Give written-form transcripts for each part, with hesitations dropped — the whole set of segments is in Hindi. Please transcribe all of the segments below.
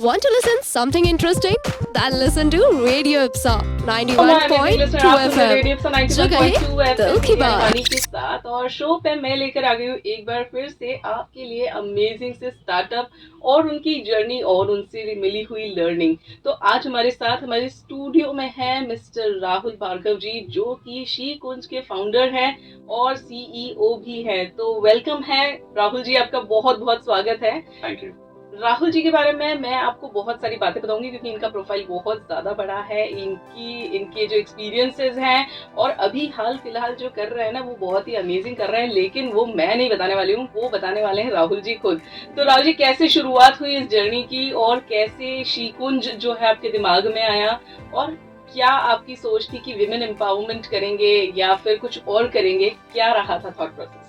Want to listen something interesting? Then listen to Radio Ipsa 91.2 FM. जगह है दिल की बात के साथ और शो पे मैं लेकर आ गई हूँ एक बार फिर से आपके लिए अमेजिंग से स्टार्टअप और उनकी जर्नी और उनसे मिली हुई लर्निंग। तो आज हमारे साथ हमारे स्टूडियो में है मिस्टर राहुल भार्गव जी, जो कि शी कुंज के फाउंडर हैं और सीईओ भी हैं। तो वेलकम है राहुल जी, आपका बहुत बहुत स्वागत है। Thank you. राहुल जी के बारे में मैं आपको बहुत सारी बातें बताऊंगी क्योंकि इनका प्रोफाइल बहुत ज्यादा बड़ा है। इनके जो एक्सपीरियंसेस हैं और अभी हाल फिलहाल जो कर रहे हैं ना, वो बहुत ही अमेजिंग कर रहे हैं, लेकिन वो मैं नहीं बताने वाली हूँ, वो बताने वाले हैं राहुल जी खुद। तो राहुल जी, कैसे शुरुआत हुई इस जर्नी की और कैसे शीकुंज जो है आपके दिमाग में आया, और क्या आपकी सोच थी कि विमेन एम्पावरमेंट करेंगे या फिर कुछ और करेंगे? क्या रहा था थॉट प्रोसेस?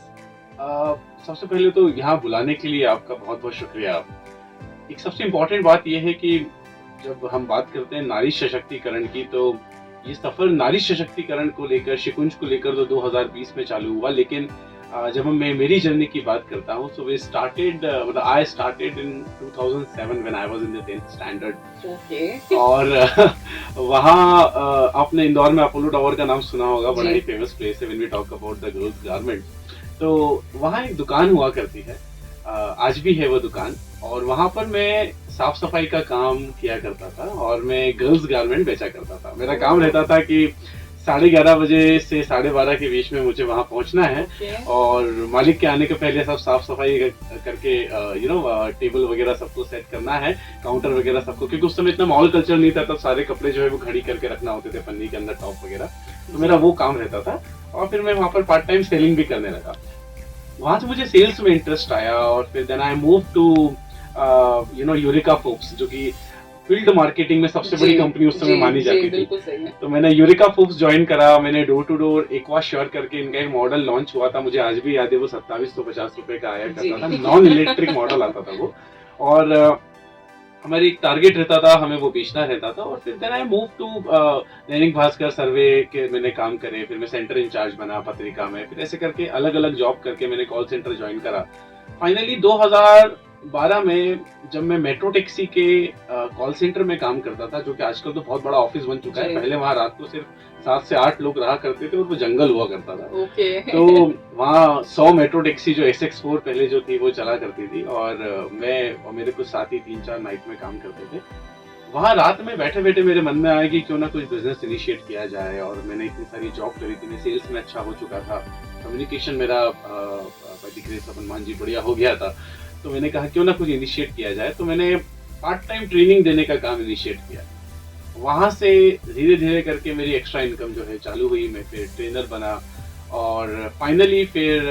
सबसे पहले तो यहाँ बुलाने के लिए आपका बहुत बहुत शुक्रिया। एक सबसे इम्पोर्टेंट बात यह है कि जब हम बात करते हैं नारी सशक्तिकरण की, तो ये सफर नारी सशक्तिकरण को लेकर, शिकुंज को लेकर तो 2020 में चालू हुआ, लेकिन जब मैं मेरी जर्नी की बात करता हूँ, so we started I started in 2007 when I was in the 10th standard. Okay. और वहाँ आपने इंदौर में अपोलो टावर का नाम सुना होगा, बड़ा ही फेमस प्लेस है when we talk about the girls garment. तो वहाँ एक दुकान हुआ करती है, आज भी है वो दुकान, और वहाँ पर मैं साफ सफाई का काम किया करता था और मैं गर्ल्स गारमेंट बेचा करता था। मेरा काम रहता था कि 11:30 बजे से 12:30 के बीच में मुझे वहाँ पहुँचना है और मालिक के आने के पहले सब साफ सफाई करके टेबल वगैरह सबको सेट करना है, काउंटर वगैरह सबको, क्योंकि उस समय इतना मॉल कल्चर नहीं था, तब सारे कपड़े जो है वो घड़ी करके रखना होते थे पन्नी के अंदर, टॉप वगैरह। तो मेरा वो काम रहता था और फिर मैं वहाँ पर पार्ट टाइम सेलिंग भी करने लगा। वहाँ से मुझे सेल्स में इंटरेस्ट आया और फिर then I move to Eureka Forbes, जो कि फील्ड मार्केटिंग में सबसे बड़ी कंपनी उस समय मानी जाती थी। तो मैंने यूरेका फोक्स ज्वाइन करा। मैंने door to door Aquasure करके इनका एक मॉडल लॉन्च हुआ था, मुझे आज भी याद है, वो 2750 रुपए का आया करता था, नॉन इलेक्ट्रिक मॉडल आता था वो, और हमारी एक टारगेट रहता था, हमें वो बेचना रहता था। और फिर then I move to Dainik Bhaskar सर्वे के मैंने काम करे, फिर मैं सेंटर इंचार्ज बना पत्रिका में, फिर ऐसे करके अलग अलग जॉब करके मैंने कॉल सेंटर ज्वाइन करा। फाइनली 2012 में जब मैं मेट्रो टैक्सी के कॉल सेंटर में काम करता था, जो कि आजकल तो बहुत बड़ा ऑफिस बन चुका है, पहले वहाँ रात को सिर्फ 7 से 8 लोग रहा करते थे और वो जंगल हुआ करता था। तो वहाँ 100 मेट्रो टैक्सी जो SX4 पहले जो थी वो चला करती थी, और मैं और मेरे कुछ साथी 3-4 नाइट में काम करते थे। वहाँ रात में बैठे बैठे मेरे मन में आया कि क्यों ना कुछ बिजनेस इनिशिएट किया जाए, और मैंने इतनी सारी जॉब करी थी, मैं सेल्स में अच्छा हो चुका था, कम्युनिकेशन मेरा हनुमान जी बढ़िया हो गया था। तो मैंने कहा क्यों ना कुछ इनिशिएट किया जाए, तो मैंने पार्ट टाइम ट्रेनिंग देने का काम इनिशिएट किया। वहाँ से धीरे धीरे करके मेरी एक्स्ट्रा इनकम जो है चालू हुई, मैं फिर ट्रेनर बना, और फाइनली फिर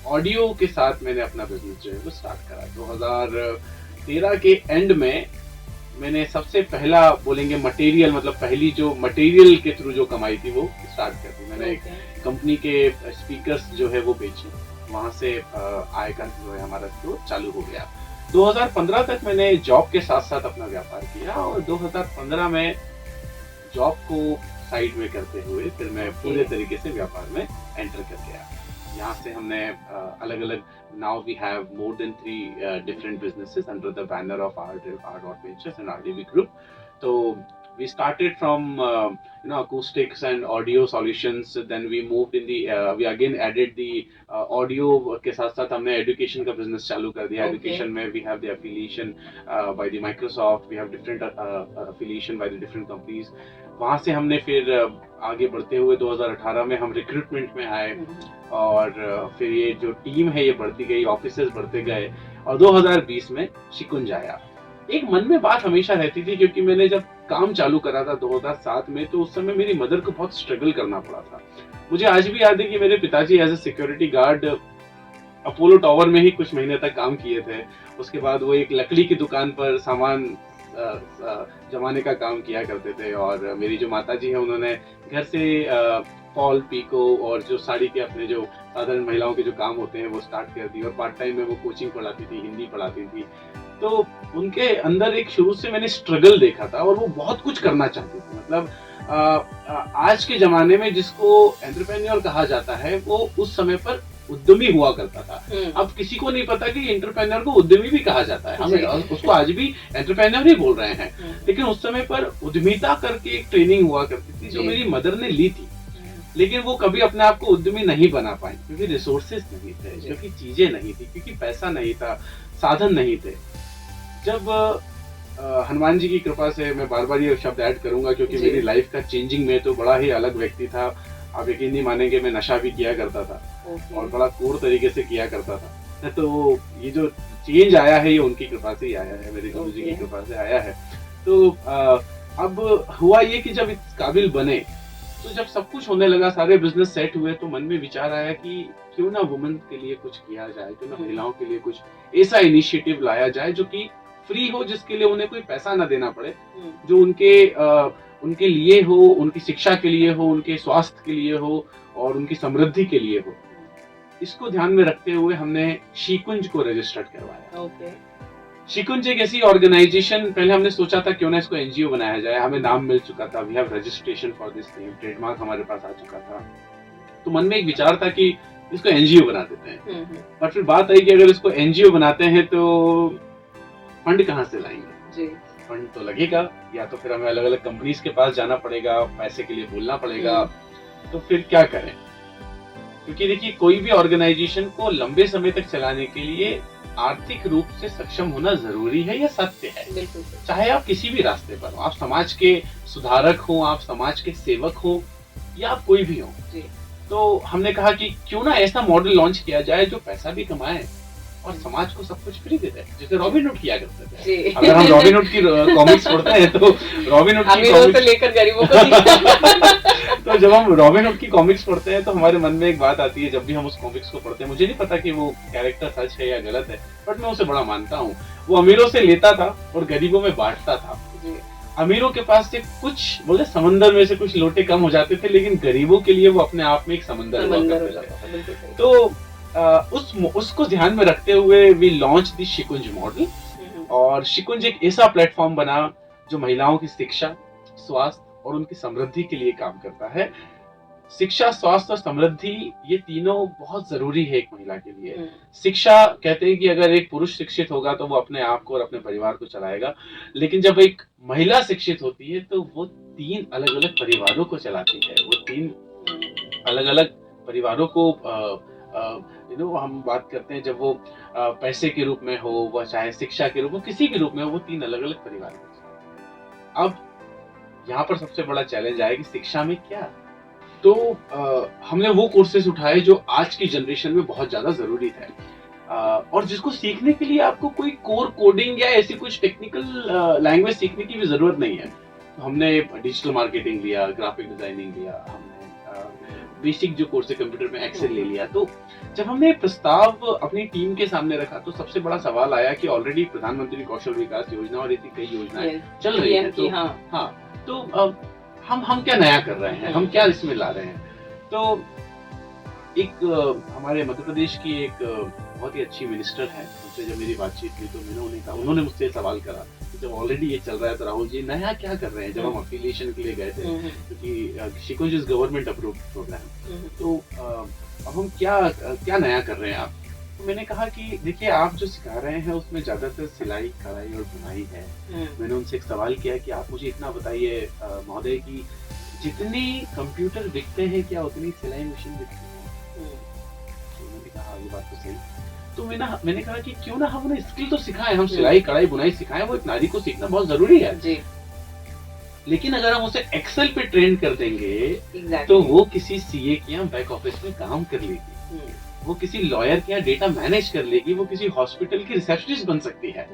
ऑडियो के साथ मैंने अपना बिजनेस जो है वो स्टार्ट करा। 2013 के एंड में मैंने सबसे पहला बोलेंगे मटेरियल, मतलब पहली जो मटेरियल के थ्रू जो कमाई थी वो स्टार्ट कर दी। मैंने एक कंपनी के स्पीकर्स जो है वो बेचे, वहां से आय का जो है हमारा तो चालू हो गया। 2015 तक मैंने जॉब के साथ साथ अपना व्यापार किया, और 2015 में जॉब को साइड में करते हुए फिर मैं पूरे तरीके से व्यापार में एंटर कर गया। यहाँ से हमने अलग अलग, now we have more than 3 different businesses under the banner of Art Ventures and RDV Group. So we started from acoustics and audio solutions, then we moved in the we again added the audio के साथ साथ हमने education का business चालू कर दिया। Education में we have the affiliation by the Microsoft, we have different affiliation by the different companies। वहाँ से हमने फिर आगे बढ़ते हुए 2018 में हम रिक्रूटमेंट में आए, और फिर ये जो टीम है ये बढ़ती गई, ऑफिसेस बढ़ते गए, और 2020 में शिकुंज आया। एक मन में बात हमेशा रहती थी, क्योंकि मैंने जब काम चालू करा था 2007 में, तो उस समय मेरी मदर को बहुत स्ट्रगल करना पड़ा था। मुझे आज भी याद है कि मेरे पिताजी as a security guard Apollo tower में ही कुछ महीने तक काम किए थे। उसके बाद वो एक लकड़ी की दुकान पर सामान जमाने का काम किया करते थे, और मेरी जो माताजी है उन्होंने घर से फॉल, पीको और जो साड़ी के अपने जो साधारण महिलाओं के जो काम होते हैं वो स्टार्ट कर दी, और पार्ट टाइम में वो कोचिंग पढ़ाती थी, हिंदी पढ़ाती थी। तो उनके अंदर एक शुरू से मैंने स्ट्रगल देखा था, और वो बहुत कुछ करना चाहती थी। मतलब आज के जमाने में जिसको एंटरप्रेन्योर कहा जाता है, वो उस समय पर उद्यमी हुआ करता था। अब किसी को नहीं पता कि एंटरप्रेन्योर को उद्यमी भी कहा जाता है, हम उसको आज भी एंटरप्रेन्योर ही बोल रहे हैं। लेकिन उस समय पर उद्यमिता करके एक ट्रेनिंग हुआ करती थी जो मेरी मदर ने ली थी, लेकिन वो कभी अपने आप को उद्यमी नहीं बना पाई क्योंकि रिसोर्सेज नहीं थे, क्योंकि चीजें नहीं थी, क्योंकि पैसा नहीं था, साधन नहीं थे। जब हनुमान जी की कृपा से, मैं बार बार ये शब्द ऐड करूंगा क्योंकि मेरी लाइफ का चेंजिंग में तो बड़ा ही अलग व्यक्ति था। आप यकीन नहीं मानेंगे, मैं नशा भी किया करता था और बड़ा कोर तरीके से किया करता था। तो ये जो चेंज आया है ये उनकी कृपा से ही आया है, मेरे गुरु जी की कृपा से आया है। तो अब हुआ ये कि जब इस काबिल बने, तो जब सब कुछ होने लगा, सारे बिजनेस सेट हुए, तो मन में विचार आया कि क्यों ना वुमेन के लिए कुछ किया जाए, क्यों ना महिलाओं के लिए कुछ ऐसा इनिशिएटिव लाया जाए जो कि फ्री हो, जिसके लिए उन्हें कोई पैसा ना देना पड़े, जो उनके लिए हो, उनकी शिक्षा के लिए हो, उनके स्वास्थ्य के लिए हो और उनकी समृद्धि के लिए हो। इसको ध्यान में रखते हुए हमने शीकुंज को रजिस्टर्ड करवाया। शीकुंज एक ऐसी ऑर्गेनाइजेशन, पहले हमने सोचा था क्यों ना इसको एनजीओ बनाया जाए, हमें नाम मिल चुका था, we have registration for this name, trademark हमारे पास आ चुका था। तो मन में एक विचार था कि इसको एनजीओ बना देते हैं। पर फिर बात आई कि अगर इसको एनजीओ बनाते हैं तो फंड कहाँ से लाएंगे? फंड तो लगेगा, या तो फिर हमें अलग अलग कंपनीज के पास जाना पड़ेगा, पैसे के लिए बोलना पड़ेगा। तो फिर क्या करें? क्योंकि देखिए, कोई भी ऑर्गेनाइजेशन को लंबे समय तक चलाने के लिए आर्थिक रूप से सक्षम होना जरूरी है, यह सत्य है। चाहे आप किसी भी रास्ते पर हो, आप समाज के सुधारक हो, आप समाज के सेवक हो, या आप कोई भी हो। तो हमने कहा कि क्यों ना ऐसा मॉडल लॉन्च किया जाए जो पैसा भी कमाए और समाज को सब कुछ फ्री दे दे, जैसे रॉबिनहुड किया करते थे। अगर हम रॉबिनहुड की कॉमिक्स पढ़ते हैं तो रॉबिनहुड की कॉमिक्स लेकर गरीबों को तो जब हम रॉबिनहुड की कॉमिक्स पढ़ते हैं तो हमारे मन में एक बात आती है, जब भी हम उस कॉमिक्स को पढ़ते हैं, मुझे नहीं पता कि वो कैरेक्टर सच है या गलत है, बट मैं उसे बड़ा मानता हूँ। वो अमीरों से लेता था और गरीबों में बांटता था। अमीरों के पास से कुछ बोले समंदर में से कुछ लोटे कम हो जाते थे, लेकिन गरीबों के लिए वो अपने आप में एक समंदर हुआ करते थे। तो उसको ध्यान में रखते हुए वी लॉन्च द शिकुंज मॉडल, और शिकुंज एक ऐसा प्लेटफॉर्म बना जो महिलाओं की शिक्षा, स्वास्थ्य और उनकी समृद्धि के लिए काम करता है। शिक्षा, स्वास्थ्य और समृद्धि, ये तीनों बहुत जरूरी है एक महिला के लिए। शिक्षा, कहते हैं कि अगर एक पुरुष शिक्षित होगा तो वो अपने आप को और अपने परिवार को चलाएगा, लेकिन जब एक महिला शिक्षित होती है तो वो 3 अलग अलग परिवारों को चलाती है। वो 3 अलग अलग परिवारों को हम बात करते हैं, जब वो पैसे के रूप में हो, वह चाहे शिक्षा के रूप में, किसी के रूप में हो, वो 3 अलग अलग परिवार को। अब यहाँ पर सबसे बड़ा चैलेंज आया कि शिक्षा में क्या। तो हमने वो कोर्सेज उठाए जो आज की जनरेशन में बहुत ज्यादा जरूरी थे, और जिसको सीखने के लिए आपको कोई कोर कोडिंग या ऐसी कुछ टेक्निकल लैंग्वेज सीखने की भी जरूरत नहीं है। तो हमने डिजिटल मार्केटिंग लिया, ग्राफिक डिजाइनिंग लिया, हमने बेसिक जो कोर्स है कंप्यूटर में एक्सेल ले लिया। तो जब हमने प्रस्ताव अपनी टीम के सामने रखा तो सबसे बड़ा सवाल आया कि ऑलरेडी प्रधानमंत्री कौशल विकास योजना और ऐसी कई योजनाएं चल रही हैं, तो हम क्या नया कर रहे हैं, हम क्या इसमें ला रहे हैं। तो एक हमारे मध्य प्रदेश की एक बहुत ही अच्छी मिनिस्टर है, उनसे जब मेरी बातचीत हुई तो उन्होंने मुझसे सवाल करा कि जब ऑलरेडी ये चल रहा है तो राहुल जी नया क्या कर रहे हैं। जब हम अफिलिएशन के लिए गए थे, क्योंकि शिकुंज इज गवर्नमेंट अप्रूव्ड प्रोग्राम, तो अब हम क्या नया कर रहे हैं आप। तो मैंने कहा कि देखिए, आप जो सिखा रहे हैं उसमें ज्यादातर सिलाई, कढ़ाई और बुनाई है। मैंने उनसे एक सवाल किया कि आप मुझे इतना बताइए महोदय कि जितने कंप्यूटर बिकते हैं क्या उतनी सिलाई मशीन बिकती है? तो मैंने कहा ये बात तो सही। तो मैंने कहा कि क्यों ना हम उन्हें स्किल तो सिखाएं, हम सिलाई, कढ़ाई, बुनाई सिखाएं, वो एक नारी को सीखना बहुत जरूरी है जी। लेकिन अगर हम उसे एक्सेल पे ट्रेन कर देंगे तो वो किसी सीए के यहाँ बैक ऑफिस में काम कर लेगी, वो किसी लॉयर के यहाँ डेटा मैनेज कर लेगी, वो किसी हॉस्पिटल की रिसेप्शनिस्ट बन सकती है।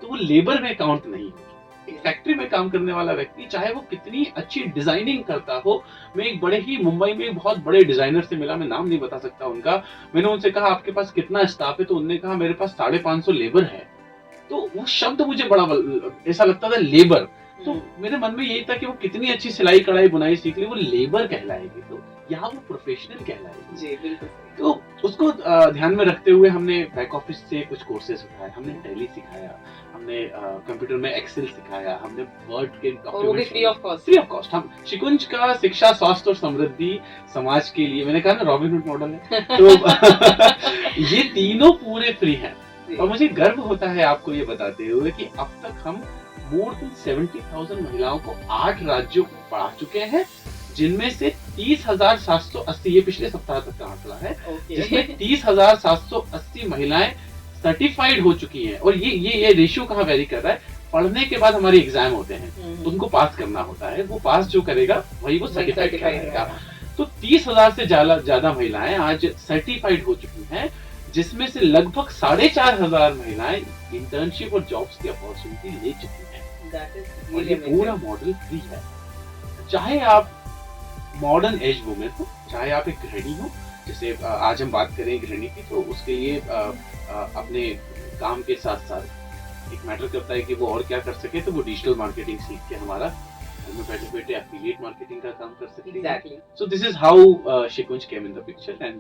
तो वो लेबर में काउंट नहीं होगी। एक फैक्ट्री में काम करने वाला व्यक्ति, चाहे वो कितनी अच्छी डिजाइनिंग करता हो, मैं एक बड़े ही मुंबई में एक बहुत बड़े डिजाइनर से मिला, मैं नाम नहीं बता सकता उनका। मैंने उनसे कहा आपके पास कितना स्टाफ है, तो उन्होंने कहा मेरे पास 550 लेबर है। तो वो शब्द मुझे बड़ा ऐसा लगता था, लेबर। तो मेरे मन में यही था कि वो कितनी अच्छी सिलाई, कढ़ाई, बुनाई सीख ली, वो लेबर कहलाएगी। तो यहाँ वो प्रोफेशनल कहलाएगी। जी बिल्कुल। तो उसको ध्यान में रखते हुए हमने बैक ऑफिस से कुछ कोर्सेज उठाए, हमने टैली सिखाया, हमने कंप्यूटर में एक्सेल सिखाया, हमने वर्ड के और वो भी free of cost. Free of cost. हम शिकुंज का शिक्षा, स्वास्थ्य और समृद्धि समाज के लिए, मैंने कहा ना रॉबिनहुड मॉडल है, तो ये तीनों पूरे फ्री हैं। और मुझे गर्व होता है आपको ये बताते हुए कि अब तक हम मोर देन 70,000 महिलाओं को 8 राज्यों को पढ़ा चुके हैं, जिनमें से 30,780, ये पिछले सप्ताह तक का आंकड़ा है, जिसमें 30,780 महिलाएं सर्टिफाइड हो चुकी हैं। और ये रेशियो कहाँ वेरी कर रहा है, पढ़ने के बाद हमारे एग्जाम होते हैं, उनको पास करना होता है, वो पास जो करेगा वही वो सर्टिफाइड करेगा। तो 30,000 से ज्यादा महिलाएं आज सर्टिफाइड हो चुकी हैं, जिसमें से लगभग 4,500 महिलाएं इंटर्नशिप और जॉब्स की अपॉर्चुनिटी ले चुकी हैं। और ये पूरा मॉडल फ्री है। चाहे आप मॉडर्न एज वुमेन हो, चाहे आप एक गृहिणी हो, जैसे आज हम बात करें गृहिणी की, तो उसके लिए अपने काम के साथ साथ एक मैटर करता है कि वो और क्या कर सके, तो वो डिजिटल मार्केटिंग सीख के हमारा घर में बैठे बैठे एफिलिएट मार्केटिंग का काम कर सकती है। Exactly. So this is how शिकुंज came in the picture and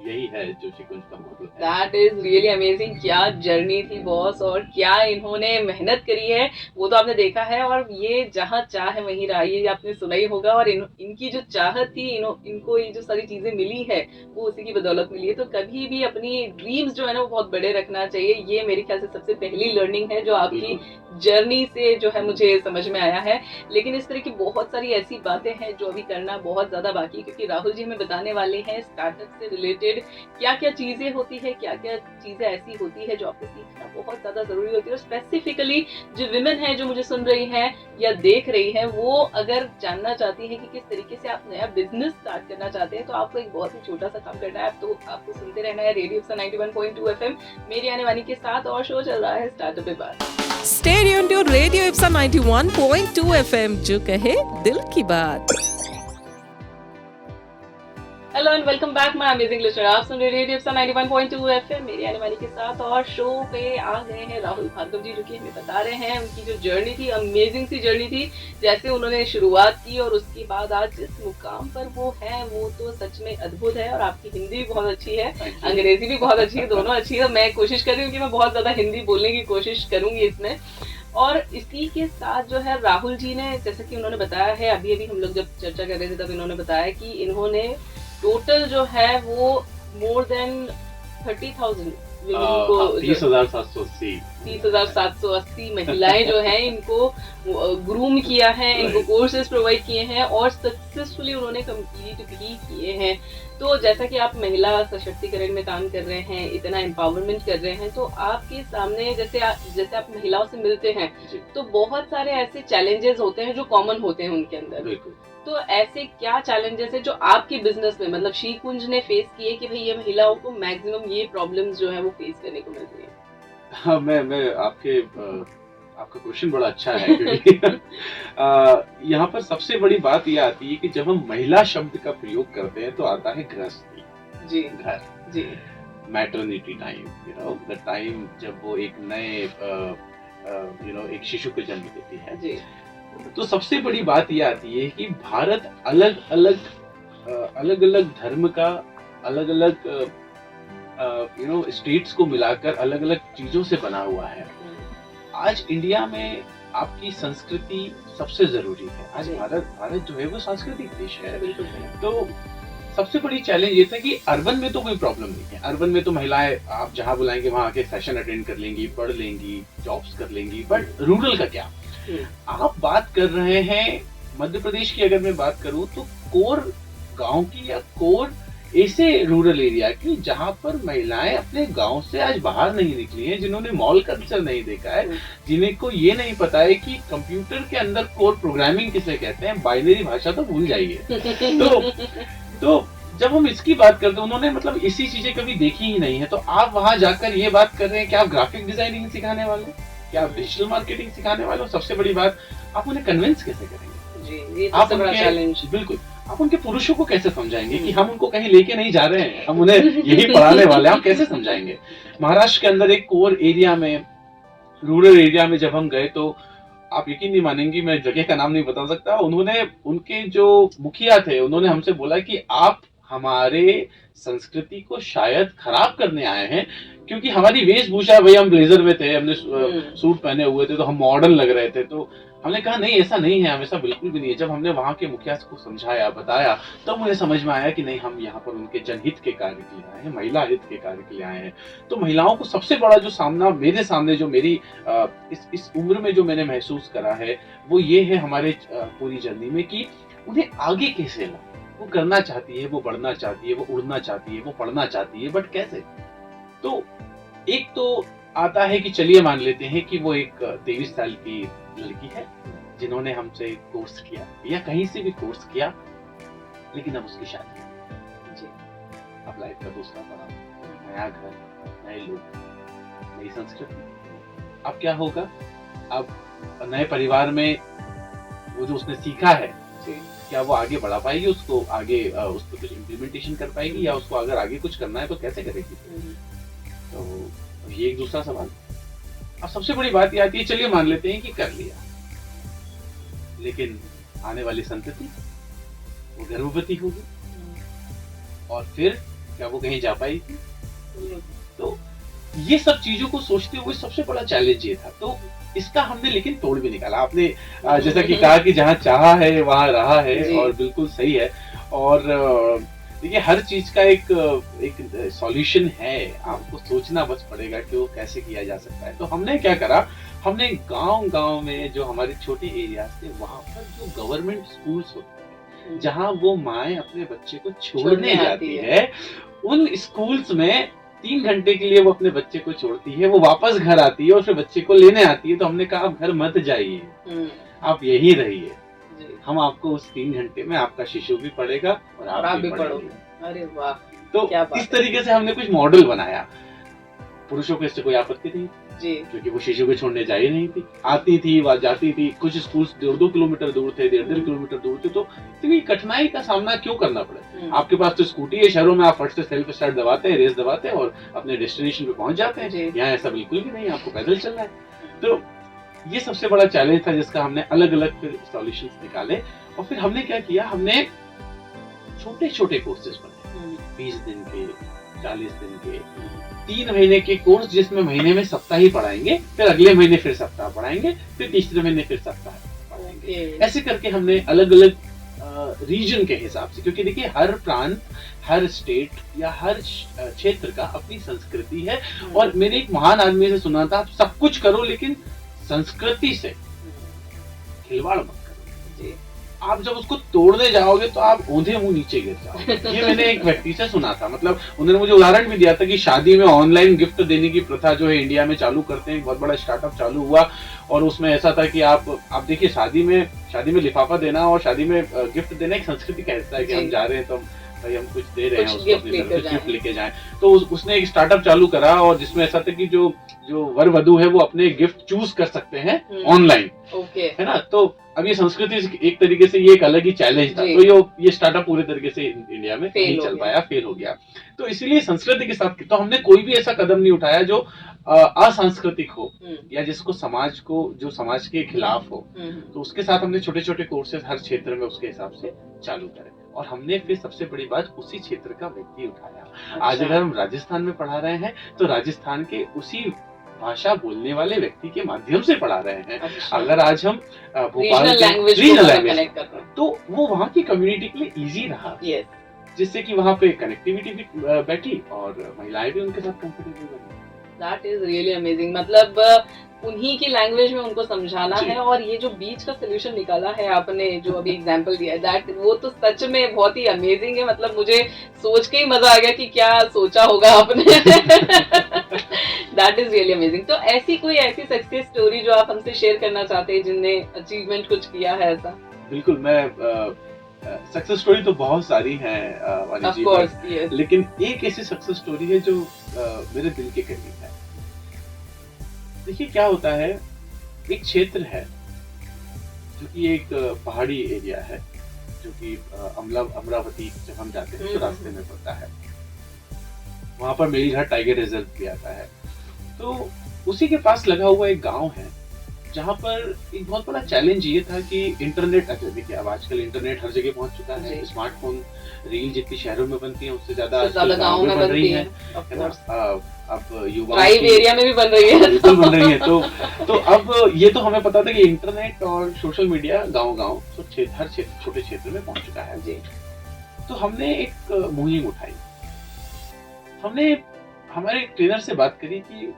यही है जो शिकुंज का मॉडल है। That is really amazing। क्या जर्नी थी बॉस, और क्या इन्होंने मेहनत करी है वो तो आपने देखा है। और ये जहाँ चाह वहीं राह, ये आपने सुना ही होगा। और इनकी जो चाहत थी, इनको ये जो सारी चीजें मिली है वो उसी की बदौलत मिली है। तो कभी भी अपनी ड्रीम्स जो है ना वो बहुत बड़े रखना चाहिए। ये मेरे ख्याल से सबसे पहली लर्निंग है जो आपकी जर्नी से जो है मुझे समझ में आया है। लेकिन इस तरह की बहुत सारी ऐसी बातें हैं जो अभी करना बहुत ज्यादा बाकी है, क्योंकि राहुल जी हमें बताने वाले हैं स्टार्टअप से रिलेटेड क्या क्या चीजें होती है, क्या क्या चीजें ऐसी होती है जो आपको सीखना बहुत ज्यादा जरूरी होती है। और स्पेसिफिकली जो विमेन है जो मुझे सुन रही है या देख रही है, वो अगर जानना चाहती है कि किस तरीके से आप नया बिजनेस स्टार्ट करना चाहते हैं, तो आपको एक बहुत ही छोटा सा काम करना है। तो आपको सुनते रहना है रेडियो 91.2 FM मेरी आने वाली के साथ, और शो चल रहा है स्टार्टअप पे बात। Stay tuned to Radio Ipsa 91.2 FM, जो कहे दिल की बात। Hello and welcome back my amazing listener. आप सुन रहे रेडियो 91.2 FM मेरी आने वाली के साथ, और शो पे आ गए हैं राहुल भार्गव जी, जो कि हमें बता रहे हैं उनकी जो जर्नी थी, अमेजिंग सी जर्नी थी, जैसे उन्होंने शुरुआत की और उसके बाद आज जिस मुकाम पर वो है वो तो सच में अद्भुत है। और आपकी हिंदी भी बहुत अच्छी है, अंग्रेजी भी बहुत अच्छी है, दोनों अच्छी है। मैं कोशिश कर रही हूँ कि मैं बहुत ज्यादा हिंदी बोलने की कोशिश करूंगी इसमें। और इसी के साथ जो है राहुल जी ने, जैसे कि उन्होंने बताया है, अभी हम लोग जब चर्चा कर रहे थे तब इन्होंने बताया कि इन्होंने टोटल जो है वो मोर देन 30,000 को 30,780 महिलाएं जो हैं इनको ग्रूम किया है, इनको कोर्सेज प्रोवाइड किए हैं और सक्सेसफुली उन्होंने कंप्लीट भी किए हैं। तो जैसा कि आप महिला सशक्तिकरण में काम कर रहे हैं, इतना एम्पावरमेंट कर रहे हैं, तो आपके सामने जैसे आप महिलाओं से मिलते हैं तो बहुत सारे ऐसे चैलेंजेस होते हैं जो कॉमन होते हैं उनके अंदर। तो ऐसे क्या चैलेंजेस है जो आपके बिजनेस में, मतलब शिकुंज ने फेस किए कि भाई ये महिलाओं को मैक्सिमम ये प्रॉब्लम्स जो है वो फेस करने को मिलती है? हाँ, मैं आपका क्वेश्चन बड़ा अच्छा है, क्योंकि यहाँ पर सबसे बड़ी बात ये आती है कि जब हम महिला शब्द का प्रयोग करते हैं तो आता है गृहस्थी, जी, घर, जी, मैटरनिटी टाइम, द टाइम जब वो एक नए एक शिशु को जन्म देती है। जी। तो सबसे बड़ी बात ये आती है कि भारत अलग अलग धर्म का, अलग अलग स्टेट्स को मिलाकर अलग अलग चीजों से बना हुआ है। आज इंडिया में आपकी संस्कृति सबसे जरूरी है। आज भारत जो है वो सांस्कृतिक देश है। तो सबसे बड़ी चैलेंज ये था कि अर्बन में तो कोई प्रॉब्लम नहीं है। अर्बन में तो महिलाएं आप जहाँ बुलाएंगे वहाँ आके सेशन अटेंड कर लेंगी, पढ़ लेंगी, जॉब्स कर लेंगी। बट रूरल का क्या? आप बात कर रहे हैं मध्य प्रदेश की, अगर मैं बात करूं तो कोर गांव की या कोर ऐसे रूरल एरिया की जहां पर महिलाएं अपने गांव से आज बाहर नहीं निकली हैं, जिन्होंने मॉल कल्चर नहीं देखा है, जिन्हें को ये नहीं पता है कि कंप्यूटर के अंदर कोर प्रोग्रामिंग किसे कहते हैं, बाइनरी भाषा तो भूल जाइए। तो जब हम इसकी बात करते हैं, उन्होंने मतलब इसी चीजें कभी देखी ही नहीं है। तो आप वहां जाकर ये बात कर रहे हैं कि आप ग्राफिक डिजाइनिंग सिखाने वाले, क्या आप डिजिटल मार्केटिंग सिखाने वाले हो? सबसे बड़ी बात, आप उन्हें कन्विंस कैसे करेंगे? जी, ये सबसे बड़ा चैलेंज। बिल्कुल, आप उनके पुरुषों को कैसे समझाएंगे कि हम उनको कहीं लेके नहीं जा रहे हैं, हम उन्हें यही पढ़ाने वाले हैं, आप कैसे समझाएंगे? महाराष्ट्र के अंदर एक कोर एरिया में, रूरल एरिया में जब हम गए तो आप यकीन नहीं मानेंगी, मैं जगह का नाम नहीं बता सकता, उन्होंने, उनके जो मुखिया थे, उन्होंने हमसे बोला कि आप हमारे संस्कृति को शायद खराब करने आए हैं, क्योंकि हमारी वेशभूषा, भाई हम ब्लेजर में थे, हमने सूट पहने हुए थे, तो हम मॉडर्न लग रहे थे। तो हमने कहा नहीं, ऐसा नहीं है, हमेशा बिल्कुल भी नहीं है। जब हमने वहां के मुखिया को समझाया, बताया, तो मुझे समझ में आया कि नहीं, हम यहाँ पर उनके जनहित के कार्य के लिए आए हैं, महिला हित के कार्य के लिए आए हैं। तो महिलाओं को सबसे बड़ा जो सामना मेरे सामने, जो मेरी इस उम्र में जो मैंने महसूस करा है, वो ये है हमारे पूरी जर्नी में, कि उन्हें आगे कैसे ला। वो करना चाहती है, वो बढ़ना चाहती है, वो उड़ना चाहती है, वो पढ़ना चाहती है, बट कैसे। तो एक तो आता है कि चलिए मान लेते हैं कि वो एक 23 साल की लड़की है, जिन्होंने हमसे कोर्स किया या कहीं से भी कोर्स किया, लेकिन अब उसकी शादी है, अब लाइफ का दूसरा पड़ाव, नया घर, नए लोग, नई संस्कृति। अब क्या होगा, अब नए परिवार में वो जो उसने सीखा है, क्या वो आगे बढ़ा पाएगी, उसको आगे उस पर कुछ इम्प्लीमेंटेशन कर पाएगी, या उसको अगर आगे कुछ करना है तो कैसे करेगी। तो ये एक दूसरा सवाल। अब सबसे बड़ी बात ये आती है, चलिए मान लेते हैं कि कर लिया, लेकिन आने वाली संतति, वो गर्भवती होगी, और फिर क्या वो कहीं जा पाएगी। तो ये सब चीजों को सोचते हुए सबसे बड़ा चैलेंज ये था। तो इसका हमने लेकिन तोड़ भी निकाला। आपने जैसा कि कहा कि जहाँ चाहा है वहां रहा है, और बिल्कुल सही है। और देखिए, हर चीज का एक सॉल्यूशन है, आपको सोचना बस पड़ेगा कि वो कैसे किया जा सकता है। तो हमने क्या करा, हमने गांव में जो हमारे छोटे एरियाज थे, वहां पर जो गवर्नमेंट स्कूल्स होते हैं, जहां वो माएँ अपने बच्चे को छोड़ने जाती है, उन स्कूल्स में 3 घंटे के लिए वो अपने बच्चे को छोड़ती है, वो वापस घर आती है और फिर बच्चे को लेने आती है। तो हमने कहा, आप घर मत जाइए, आप यही रहिए, हम आपको उस 3 घंटे में आपका शिशु भी पढ़ेगा और आप भी पढ़ोगे। अरे वाह। तो इस तरीके से हमने कुछ मॉडल बनाया। पुरुषों को इससे कोई आपत्ति नहीं जी, क्योंकि वो शिशु को छोड़ने जा ही नहीं थी, आती थी, वह जाती थी। कुछ स्कूल्स 2-2 किलोमीटर दूर थे, 1.5 किलोमीटर दूर थे। तो इतनी कठिनाई का सामना क्यों करना पड़े। आपके पास तो स्कूटी है, शहरों में आप फट से सेल्फ स्टार्ट दबाते हैं, रेस दबाते हैं और अपने डेस्टिनेशन पे पहुंच जाते हैं। यहाँ ऐसा बिल्कुल भी नहीं, आपको पैदल चलना है। तो ये सबसे बड़ा चैलेंज था, जिसका हमने अलग अलग फिर सॉल्यूशंस निकाले। और फिर हमने क्या किया, हमने छोटे छोटे कोर्सेज बनाए, 20 दिन के, 40 दिन के, 3 महीने के कोर्स, जिसमें महीने में सप्ताह ही पढ़ाएंगे, फिर अगले महीने फिर सप्ताह पढ़ाएंगे, फिर तीसरे महीने फिर सप्ताह पढ़ाएंगे। ऐसे करके हमने अलग अलग रीजन के हिसाब से, क्योंकि देखिए हर प्रांत, हर स्टेट या हर क्षेत्र का अपनी संस्कृति है। और मेरे एक महान आदमी से सुना था, आप सब कुछ करो लेकिन संस्कृति से खिलवाड़ मत करो। आप जब उसको तोड़ने जाओगे तो आप औंधे मुंह नीचे गिर जाओगे। ये मैंने एक व्यक्ति से सुना था। मतलब उन्होंने मुझे उदाहरण भी दिया था कि शादी में ऑनलाइन गिफ्ट देने की प्रथा जो है इंडिया में चालू करते हैं, बहुत बड़ा स्टार्टअप चालू हुआ। और उसमें ऐसा था कि आप देखिए, शादी में लिफाफा देना और शादी में गिफ्ट देना एक संस्कृति का हिस्सा है कि हम जा रहे हैं तो भाई हम कुछ दे रहे हैं, उसको अपनी तरफ से गिफ्ट लेके जाएं। तो उसने एक स्टार्टअप चालू करा, और जिसमें ऐसा था कि जो वर वधू है वो अपने गिफ्ट चूज कर सकते हैं ऑनलाइन, है ना। तो अब ये संस्कृति एक तरीके से ये एक अलग ही चैलेंज था। तो ये स्टार्टअप पूरे तरीके से इंडिया में नहीं चल पाया, फेल हो गया। तो इसीलिए संस्कृति के साथ तो हमने कोई भी ऐसा कदम नहीं उठाया जो असांस्कृतिक हो या जिसको जो समाज के खिलाफ हो। तो उसके साथ हमने छोटे छोटे कोर्सेज हर क्षेत्र में उसके हिसाब से चालू करे। और हमने फिर सबसे बड़ी बात, उसी क्षेत्र का व्यक्ति उठाया। आज अगर हम राजस्थान में पढ़ा रहे हैं तो राजस्थान के उसी भाषा बोलने वाले व्यक्ति के माध्यम से पढ़ा रहे हैं। अगर आज हम भोपाल रीजनल लैंग्वेज तो वो वहाँ की कम्युनिटी के लिए इजी रहा, जिससे कि वहाँ पे कनेक्टिविटी भी बैठी और महिलाएं भी उनके साथ कंफर्टेबल बनी। That is really amazing। मतलब उन्हीं की लैंग्वेज में उनको समझाना है। और ये जो बीच का सोल्यूशन निकाला है आपने, जो अभी एग्जांपल दिया है, वो तो सच में बहुत ही अमेजिंग है। मतलब मुझे सोच के ही मजा आ गया कि क्या सोचा होगा आपने। That is really amazing. तो ऐसी सक्सेस स्टोरी जो आप हमसे शेयर करना चाहते हैं, जिनने अचीवमेंट कुछ किया है ऐसा? बिल्कुल, मैं सक्सेस स्टोरी तो बहुत सारी है वानी जी, yes। लेकिन एक ऐसी सक्सेस स्टोरी है जो मेरे दिल के करीब है। देखिए क्या होता है, एक क्षेत्र है जो कि एक पहाड़ी एरिया है, जो कि अमरावती जब हम जाते हैं तो रास्ते में पड़ता है। वहां पर मेलघाट टाइगर रिजर्व भी आता है। तो उसी के पास लगा हुआ एक गांव है, जहाँ पर एक बहुत बड़ा चैलेंज ये था कि इंटरनेट, अच्छा देखिए अब आजकल इंटरनेट हर जगह पहुंच चुका है, स्मार्टफोन रील जितनी शहरों में बनती है उससे ज्यादा गाँव में बन रही है ना। अब युवा एरिया में भी बन रही है, बिल्कुल बन रही है। तो अब ये तो हमें पता था कि इंटरनेट और सोशल मीडिया गाँव हर छोटे क्षेत्र में पहुंच चुका है जी। तो हमने एक मुहिम उठाई, हमने हमारे ट्रेनर से बात करी कि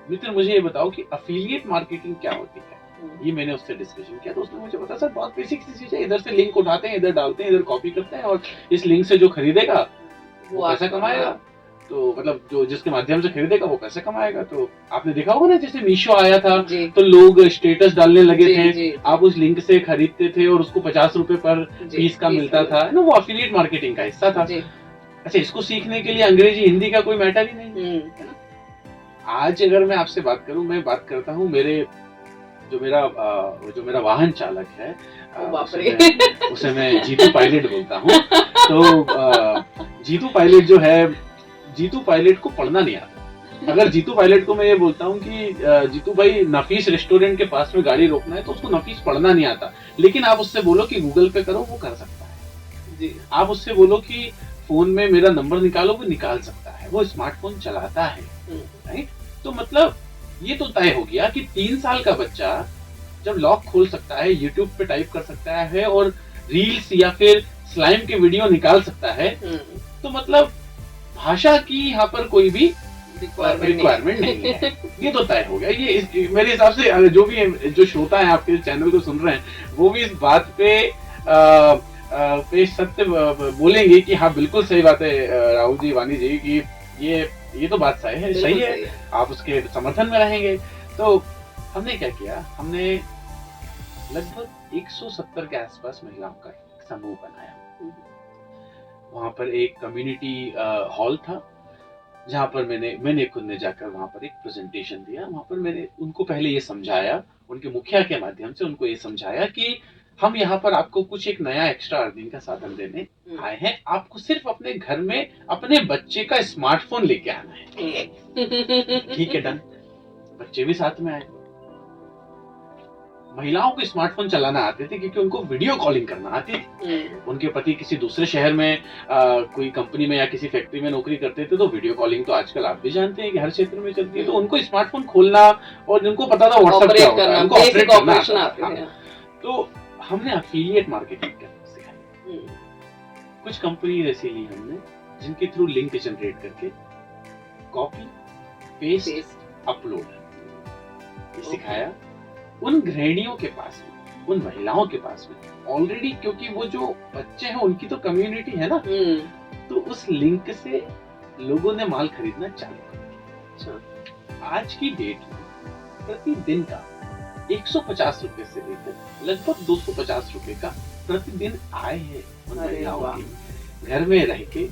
मित्र मुझे ये बताओ कि अफिलिएट मार्केटिंग क्या होती है। ये मैंने उससे डिस्कशन किया तो उसने मुझे बताया सर बहुत बेसिक सी चीज है, इधर से लिंक उठाते हैं, इधर डालते हैं, इधर कॉपी करते हैं और इस लिंक से जो खरीदेगा वो पैसा कमाएगा। तो मतलब जो जिसके माध्यम से खरीदेगा वो पैसा कमाएगा। तो आपने देखा होगा ना, जैसे मीशो आया था तो लोग स्टेटस डालने लगे थे, आप उस लिंक से खरीदते थे और उसको 50 रुपए पर पीस का मिलता था ना, वो अफिलिएट मार्केटिंग का हिस्सा था। अच्छा, इसको सीखने के लिए अंग्रेजी हिंदी का कोई मैटर ही नहीं है ना। आज अगर मैं आपसे बात करूं, मैं बात करता हूं जो मेरा वाहन चालक है, उसे मैं जीतू पायलट बोलता हूं। तो जीतू पायलट जो है, जीतू पायलट को पढ़ना नहीं आता। अगर जीतू पायलट को मैं ये बोलता हूँ कि जीतू भाई नफीस रेस्टोरेंट के पास में गाड़ी रोकना है, तो उसको नफीस पढ़ना नहीं आता। लेकिन आप उससे बोलो कि गूगल पे करो, वो कर सकता है जी। आप उससे बोलो कि फोन में मेरा नंबर निकालो, वो निकाल सकता है, वो स्मार्टफोन चलाता है, राइट। तो मतलब ये तो तय हो गया कि 3 साल का बच्चा जब लॉक खोल सकता है, यूट्यूब पे टाइप कर सकता है और रील्स या फिर स्लाइम के वीडियो निकाल सकता है, तो मतलब भाषा की यहाँ पर कोई भी रिक्वायरमेंट नहीं है। ये तो तय हो गया। ये मेरे हिसाब से जो श्रोता है आपके चैनल को सुन रहे हैं, वो भी इस बात पे सत्य बोलेंगे कि हाँ बिल्कुल सही बात है राहुल जी, वानी जी, कि ये तो बात सही है, आप उसके समर्थन में रहेंगे। तो हमने क्या किया, हमने लगभग 170 के आसपास महिलाओं का एक समूह बनाया। वहां पर एक कम्युनिटी हॉल था, जहां पर मैंने खुद ने जाकर वहां पर एक प्रेजेंटेशन दिया। वहां पर मैंने उनको पहले ये समझाया, उनके मुखिया के माध्यम से उनको ये समझाया कि हम यहाँ पर आपको कुछ एक नया एक्स्ट्रा अर्निंग का साधन देने आए हैं, आपको सिर्फ अपने घर में अपने बच्चे का स्मार्टफोन लेके आना है। ठीक है, डन। बच्चे भी साथ में आए। महिलाओं को स्मार्टफोन चलाना आते थे क्योंकि उनको वीडियो कॉलिंग करना आती थी। उनके पति किसी दूसरे शहर में कोई कंपनी में या किसी फैक्ट्री में नौकरी करते थे, तो वीडियो कॉलिंग तो आजकल आप भी जानते हैं कि हर क्षेत्र में चलती है। तो उनको स्मार्टफोन खोलना और जिनको पता था व्हाट्सएप क्या होता है, उनको ऑपरेट करना आता है। तो हमने अफिलिएट मार्केटिंग करना सिखाई। कुछ कंपनी ऐसी ली हमने जिनके थ्रू लिंक जनरेट करके कॉपी पेस्ट अपलोड सिखाया। उन गृहिणियों के पास में, उन महिलाओं के पास में ऑलरेडी, क्योंकि वो जो बच्चे हैं उनकी तो कम्युनिटी है ना, तो उस लिंक से लोगों ने माल खरीदना चालू कर दिया। आज की डेट में प्रतिदिन का 150 रुपए से लेकर लगभग 250 रुपए का प्रतिदिन आय है उन महिलाओं की। घर में रह के,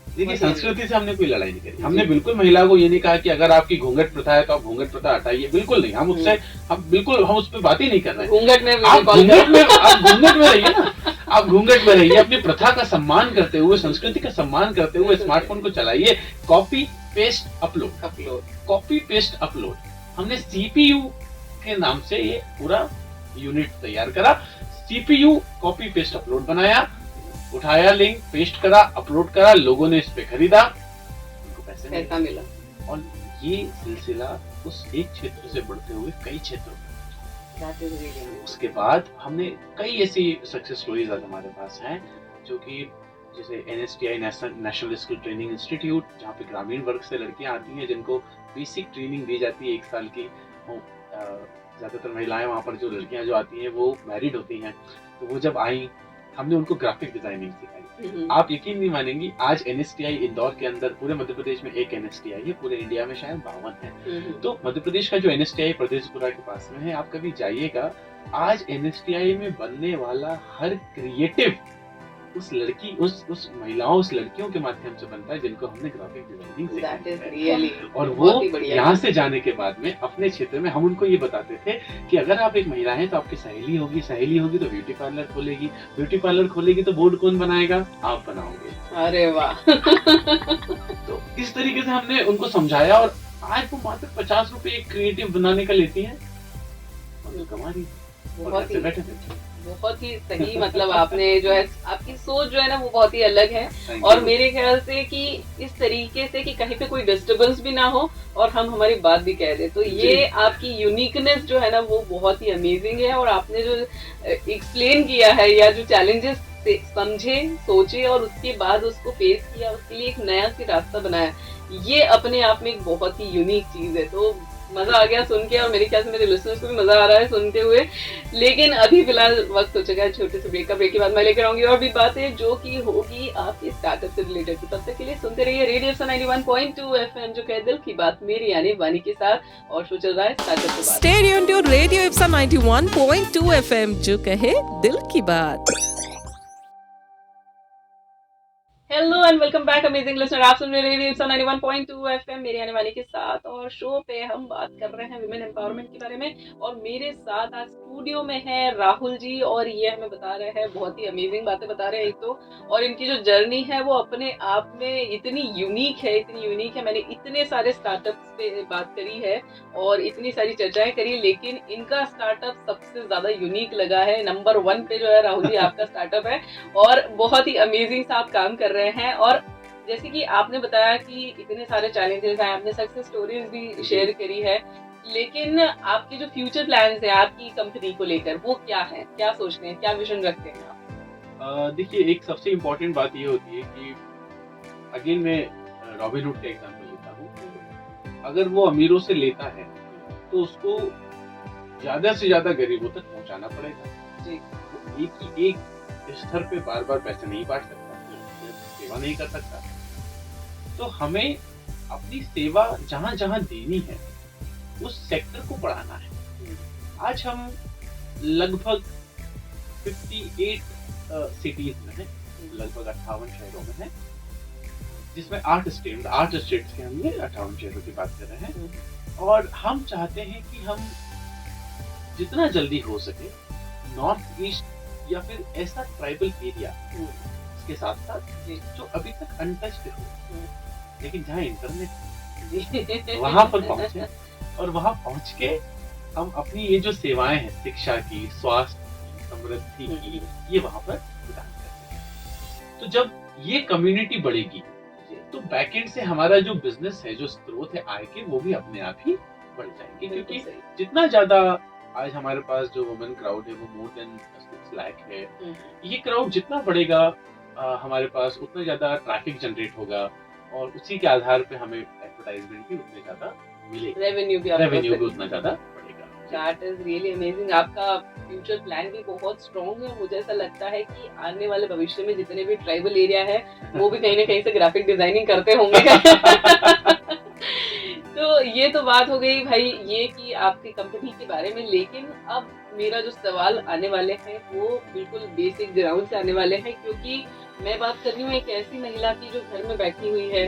देखिए संस्कृति से हमने कोई लड़ाई नहीं करी। हमने बिल्कुल महिला को ये नहीं कहा कि अगर आपकी घूंघट प्रथा है तो आप घूंघट प्रथा हटाइए, बिल्कुल नहीं। हम उस पर बात ही नहीं कर रहे हैं। घूंघट में रहिए ना, आप घूंघट में रहिए, अपनी प्रथा का सम्मान करते हुए, संस्कृति का सम्मान करते हुए स्मार्टफोन को चलाइए। Copy paste upload, copy paste upload. हमने CPU के नाम से ये पूरा यूनिट तैयार करा। CPU कॉपी पेस्ट अपलोड बनाया, उठाया लिंक, पेस्ट करा, अपलोड करा, लोगों ने इस पे खरीदा, उनको पैसा मिला। और ये सिलसिला उस एक क्षेत्र से बढ़ते हुए कई क्षेत्रों में। उसके बाद हमने कई ऐसी सक्सेस स्टोरीज आज हमारे पास हैं, जो कि जैसे NSTI national skill training institute, जहाँ पे ग्रामीण वर्ग से लड़कियां आती हैं जिनको बेसिक ट्रेनिंग दी जाती है 1 साल की। ज्यादातर महिलाएं वहाँ पर जो लड़कियां जो आती हैं वो मैरिड होती हैं, तो वो जब आई हमने उनको ग्राफिक डिजाइनिंग सिखाई। आप यकीन नहीं मानेंगी, आज NSTI इंदौर के अंदर, पूरे मध्य प्रदेश में एक NSTI है, पूरे इंडिया में शायद 52 है। तो मध्य प्रदेश का जो NSTI प्रदेशपुरा के पास में है, आप कभी जाइएगा, आज NSTI में बनने वाला हर क्रिएटिव उस महिलाओं, उस लड़कियों के माध्यम से बनता है जिनको हमने ग्राफिक डिजाइनिंग सिखाई। और वो यहाँ से जाने के बाद में अपने क्षेत्र में हम उनको ये बताते थे कि अगर आप एक महिला हैं तो आपकी सहेली होगी तो ब्यूटी पार्लर खोलेगी तो बोर्ड कौन बनाएगा? आप बनाओगे। अरे वाह। तो इस तरीके से हमने उनको समझाया और आज वो मात्र 50 रुपए एक क्रिएटिव बनाने का लेती है। मगर कमा रही है और बहुत घर से ही बैठे बैठे। बहुत ही सही, मतलब आपने जो है आपकी सोच जो है ना वो बहुत ही अलग है। Thank और you. मेरे ख्याल से कि इस तरीके से कि कहीं पे कोई डिस्टरबेंस भी ना हो और हम हमारी बात भी कह दें, तो ये जी। आपकी यूनिकनेस जो है ना वो बहुत ही अमेजिंग है। और आपने जो एक्सप्लेन किया है या जो चैलेंजेस समझे, सोचे और उसके बाद उसको फेस किया, उसके लिए एक नया सी रास्ता बनाया, ये अपने आप में एक बहुत ही यूनिक चीज है। तो मजा आ गया सुन के, और मेरे ख्याल से मेरे लिसनर्स को भी मजा आ रहा है सुनते हुए। लेकिन अभी फिलहाल वक्त हो चुका है छोटे से ब्रेक का। ब्रेक के बाद मैं लेकर आऊंगी और भी बातें जो कि होगी आपके स्टार्टअप से रिलेटेड। तो तब तक के लिए सुनते रहिए रेडियो 91.2 एफएम, जो कह दिल की बात मेरी यानी वानी के साथ। और शो चल रहा है स्टार्टअप के बाद। Stay tuned to Radio Ipsa 91.2 FM, जो कहे दिल की बात। Hello and welcome back amazing listener, आप सुन रहे हैं 91.2 एफएम मेरे आने वाले के साथ। और शो पे हम बात कर रहे हैं विमेन एम्पावरमेंट के बारे में। और मेरे साथ आज स्टूडियो में है राहुल जी, और ये हमें बता रहे हैं, बहुत ही अमेजिंग बातें बता रहे हैं एक तो। और इनकी जो जर्नी है वो अपने आप में इतनी यूनिक है, इतनी यूनिक है। मैंने इतने सारे स्टार्टअप्स पे बात करी है और इतनी सारी चर्चाएं करी, लेकिन इनका स्टार्टअप सबसे ज्यादा यूनिक लगा है। नंबर 1 पे जो है राहुल जी आपका स्टार्टअप है, और बहुत ही अमेजिंग सा आप काम कर रहे हैं। और जैसे कि आपने बताया कि इतने सारे चैलेंजेस हैं, आपने सक्सेस स्टोरीज भी शेयर करी है, लेकिन आपके जो फ्यूचर प्लान्स हैं आपकी कंपनी को लेकर, वो क्या है, क्या सोचते हैं, क्या विजन रखते हैं आप? देखिए, एक सबसे इम्पोर्टेंट बात ये होती है कि अगेन मैं रॉबिनहुड का एग्जांपल लेता हूँ। अगर वो अमीरों से लेता है तो उसको ज्यादा से ज्यादा गरीबों तक पहुंचाना पड़ेगा जी। वो एक स्तर पे बार बार पैसे नहीं बांट सकता, सेवा नहीं कर सकता। तो हमें अपनी सेवा जहां जहां देनी है उस सेक्टर को बढ़ाना है। आज हम लगभग 58 सिटीज में हैं, लगभग 58 शहरों में हैं, जिसमें 8 स्टेट्स के हम ये 58 शहरों की बात कर रहे हैं। और हम चाहते हैं कि हम जितना जल्दी हो सके नॉर्थ ईस्ट या फिर ऐसा ट्राइबल एरिया के साथ साथ जो अभी तक अनटच्ड हो, लेकिन जहाँ इंटरनेट वहां पर पहुंचे, और वहां पहुंच के हम अपनी ये जो सेवाएं हैं, शिक्षा की, स्वास्थ्य की, समृद्धि की, ये वहां पर प्रदान करते हैं। तो जब ये कम्युनिटी बढ़ेगी तो बैकएंड से हमारा जो बिजनेस है, जो स्रोत है आय के, वो भी अपने आप ही बढ़ जाएंगे। क्योंकि जितना ज्यादा आज हमारे पास जो वुमेन क्राउड है वो मोर देन 6 लाख है, ये क्राउड जितना बढ़ेगा हमारे पास उतना ज्यादा ट्रैफिक जनरेट होगा, और उसी के आधार पे हमें एडवर्टाइजमेंट भी उतने ज्यादा मिलेगा, रेवेन्यू भी उतना ज्यादा बढ़ेगा। That is really amazing. आपका फ्यूचर प्लान भी बहुत स्ट्रॉन्ग है। मुझे ऐसा लगता है कि आने वाले भविष्य में जितने भी ट्राइबल एरिया है वो भी कहीं ना कहीं से ग्राफिक डिजाइनिंग करते होंगे। तो ये तो बात हो गई भाई ये कि आपकी कंपनी के बारे में। लेकिन अब मेरा जो सवाल आने वाले हैं वो बिल्कुल बेसिक ग्राउंड से आने वाले हैं, क्योंकि मैं बात कर रही हूँ एक ऐसी महिला की जो घर में बैठी हुई है,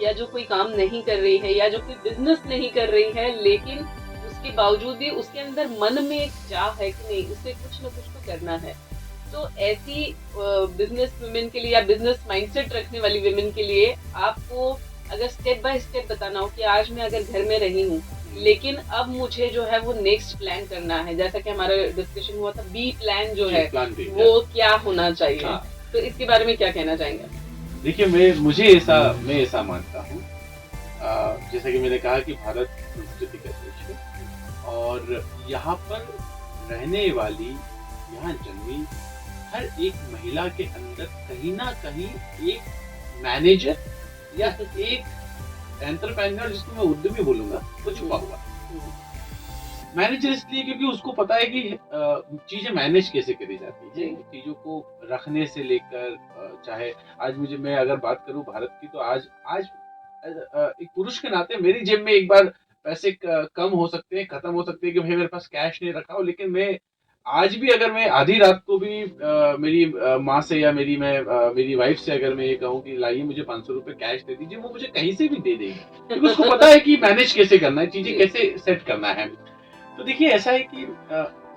या जो कोई काम नहीं कर रही है, या जो कोई बिजनेस नहीं कर रही है, लेकिन उसके बावजूद भी उसके अंदर मन में एक चाह है कि नहीं, उसे कुछ न कुछ तो करना है। तो ऐसी बिजनेस वुमेन के लिए या बिजनेस माइंडसेट रखने वाली वुमेन के लिए आपको अगर स्टेप बाय स्टेप बताना हो कि आज मैं अगर घर में रही हूँ, लेकिन अब मुझे जो है वो नेक्स्ट प्लान करना है, जैसा कि हमारा डिस्कशन हुआ था, बी प्लान जो है वो क्या होना चाहिए। हाँ। तो इसके बारे में क्या कहना चाहेंगे? देखिए, मैं ऐसा मानता हूँ, जैसा कि मैंने कहा कि भारत संस्कृति का देश है, और यहाँ पर रहने वाली, यहाँ जन्मी हर एक महिला के अंदर कहीं ना कहीं एक मैनेजर या एक एंटरप्रेन्योर, जिसको मैं उर्दू में बोलूंगा, वो छुपा हुआ है। मैनेजर इसलिए क्योंकि उसको पता है कि चीजें मैनेज कैसे करी जाती है, चीजों को रखने से लेकर, चाहे आज मैं अगर बात करूं भारत की, तो आज एक पुरुष के नाते मेरी जेब में एक बार पैसे कम हो सकते हैं, खत्म हो सकते हैं कि भाई मेरे पास कैश नहीं रखा हो, लेकिन मैं आज भी अगर मैं आधी रात को भी मेरी माँ से या मेरी वाइफ से अगर मैं ये कहूँ कि लाइए मुझे 500 रुपए कैश दे दीजिए, वो मुझे कहीं से भी दे देगी, क्योंकि उसको पता है कि मैनेज कैसे करना है, चीजें कैसे सेट करना है। तो देखिए, ऐसा है कि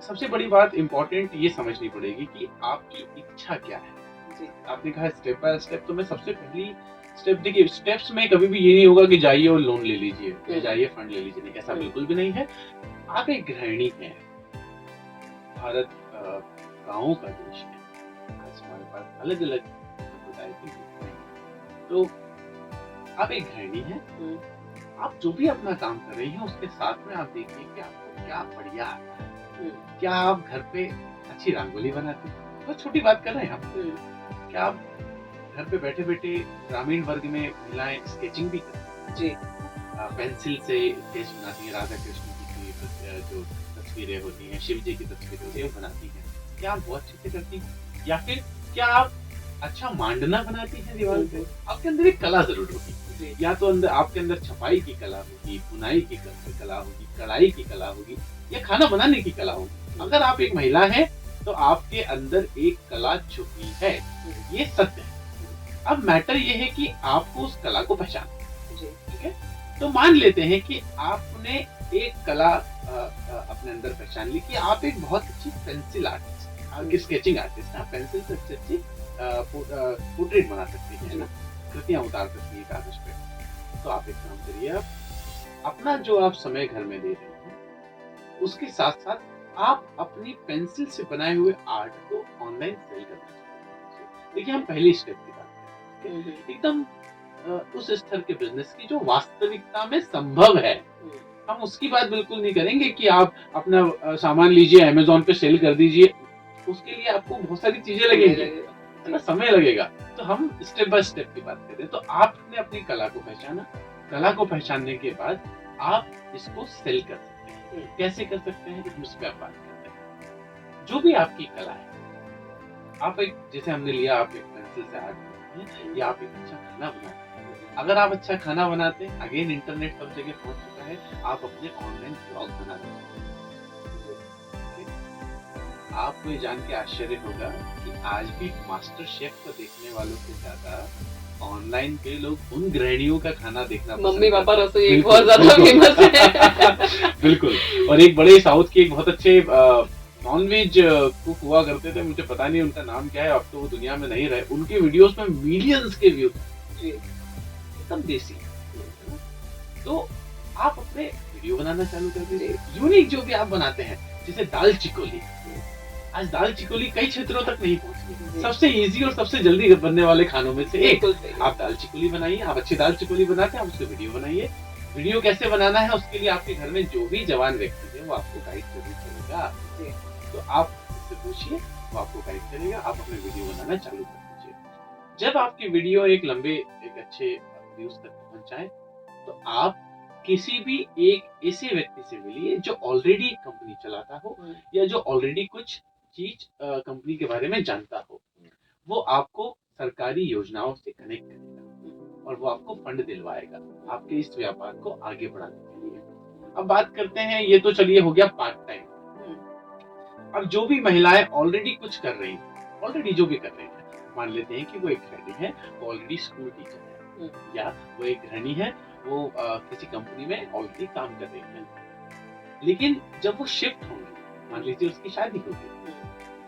सबसे बड़ी बात इम्पोर्टेंट ये समझनी पड़ेगी कि आपकी इच्छा क्या है। आपने कहा स्टेप बाय स्टेप, तो मैं सबसे पहली स्टेप, देखिए स्टेप्स में कभी भी ये नहीं होगा कि जाइए और लोन ले लीजिए, जाइए फंड ले लीजिए, नहीं, ऐसा बिल्कुल भी नहीं है। आप एक गृहिणी हैं, भारत गांवों का देश है। आज हमारे पास अलग अलग समुदाय के लोग हैं। तो आप एक गृहिणी है, आप जो भी अपना काम कर रही हैं उसके साथ में आप देखिए कि आपको क्या बढ़िया आता है। क्या आप घर पे अच्छी रंगोली बनाते हैं? तो छोटी बात कर रहे हैं आप। क्या आप घर पे बैठे बैठे ग्रामीण वर्ग में महिलाएं स्केचिंग भी करती हैं? जी। पेंसिल से स्केच बनाती हैं, राधा कृष्ण जी की जो तस्वीरें होती हैं, शिव जी की तस्वीरें होती हैं, वो बनाती हैं। क्या आप बहुत अच्छे से करती हैं? या फिर क्या आप अच्छा मांडना बनाती हैं दीवार पे? आपके अंदर एक कला जरूर होगी। या तो अंदर आपके अंदर छपाई की कला होगी, बुनाई की कला होगी, कढ़ाई की कला होगी, या खाना बनाने की कला होगी। अगर आप एक महिला हैं तो आपके अंदर एक कला छुपी है, ये सत्य है। अब मैटर ये है कि आपको उस कला को पहचानना, ठीक है? तो मान लेते हैं कि आपने एक कला अपने अंदर पहचान ली कि आप एक बहुत अच्छी पेंसिल आर्टिस्ट, स्केचिंग आर्टिस्ट, आप पेंसिल से अच्छी पोर्ट्रेट बना सकती हैं, है ना, कृतियां उतार सकती है कागज पे। तो आप एक काम करिए, आप अपना जो आप समय घर में दे रहे हैं उसके साथ साथ आप अपनी पेंसिल से बनाए हुए आर्ट को ऑनलाइन सेल करना चाहिए। देखिए, हम पहले स्टेप की बात करें, एकदम उस स्तर के बिजनेस की जो वास्तविकता में संभव है। हम उसकी बात बिल्कुल नहीं करेंगे कि आप अपना सामान लीजिए अमेज़न पे सेल कर दीजिए, उसके लिए आपको बहुत सारी चीजें लगेंगी, है ना, समय लगेगा। तो हम स्टेप बाय स्टेप की बात करें। तो आपने अपनी कला को पहचाना, कला को पहचानने के बाद आप इसको सेल कर सकते हैं। कैसे कर सकते हैं, उस पर आप बात करते हैं। जो भी आपकी कला है, आप एक, जैसे हमने लिया, आप एक पेंसिल से आर्ट बनाते हैं या आप एक अच्छा खाना बनाते हैं। अगर आप अच्छा खाना बनाते हैं, अगेन इंटरनेट सब जगह पहुंच चुका है, आप अपने ऑनलाइन ब्लॉग बना सकते हैं। आपको ये जान के आश्चर्य होगा कि आज भी मास्टर शेफ को देखने वालों से ज्यादा ऑनलाइन पे लोग उन गृहिणियों का खाना देखना, मम्मी पापा रसोई बहुत ज्यादा फेमस है। बिल्कुल। और एक बड़े साउथ के एक बहुत अच्छे नॉनवेज कुक हुआ करते थे, मुझे पता नहीं उनका नाम क्या है, अब तो वो दुनिया में नहीं रहे। उनके वीडियोस में मिलियंस के व्यू, एकदम देसी। तो आप अपने वीडियो बनाना चालू कर दीजिए, यूनिक जो भी आप बनाते हैं, जैसे दाल चिकोली। आज दाल चिकोली कई क्षेत्रों तक नहीं पहुंची, सबसे इजी और सबसे जल्दी बनने वाले खानों में से एक। आप दाल चिकोली बनाइए, आप अच्छी दाल चिकोली बनाते हैं, आप उसको वीडियो बनाइए। वीडियो कैसे बनाना है उसके लिए आपके घर में जो भी जवान व्यक्ति है वो आपको गाइड जरूर करेगा। तो आप उससे पूछिए, वो आपको गाइड करेगा, आप अपने वीडियो बनाना चालू कर दीजिए। जब आपकी वीडियो एक अच्छे व्यूज तक पहुंच जाए तो आप किसी भी एक ऐसे व्यक्ति से मिलिए जो ऑलरेडी कंपनी चलाता हो या जो ऑलरेडी कुछ चीज कंपनी के बारे में जानता हो। वो आपको सरकारी योजनाओं से कनेक्ट करेगा और वो आपको फंड दिलवाएगा आपके इस व्यापार को आगे बढ़ाने के लिए। अब बात करते हैं, ये तो चलिए हो गया पार्ट टाइम। अब जो भी महिलाएं ऑलरेडी कुछ कर रही हैं, ऑलरेडी जो भी कर रही हैं, मान लेते हैं कि वो एक गृहिणी है, वो ऑलरेडी स्कूल टीचर है, या वो एक गृहिणी है, वो किसी कंपनी में ऑलरेडी काम कर रही है। लेकिन जब वो शिफ्ट होंगी, मान लीजिए उसकी शादी हो गई,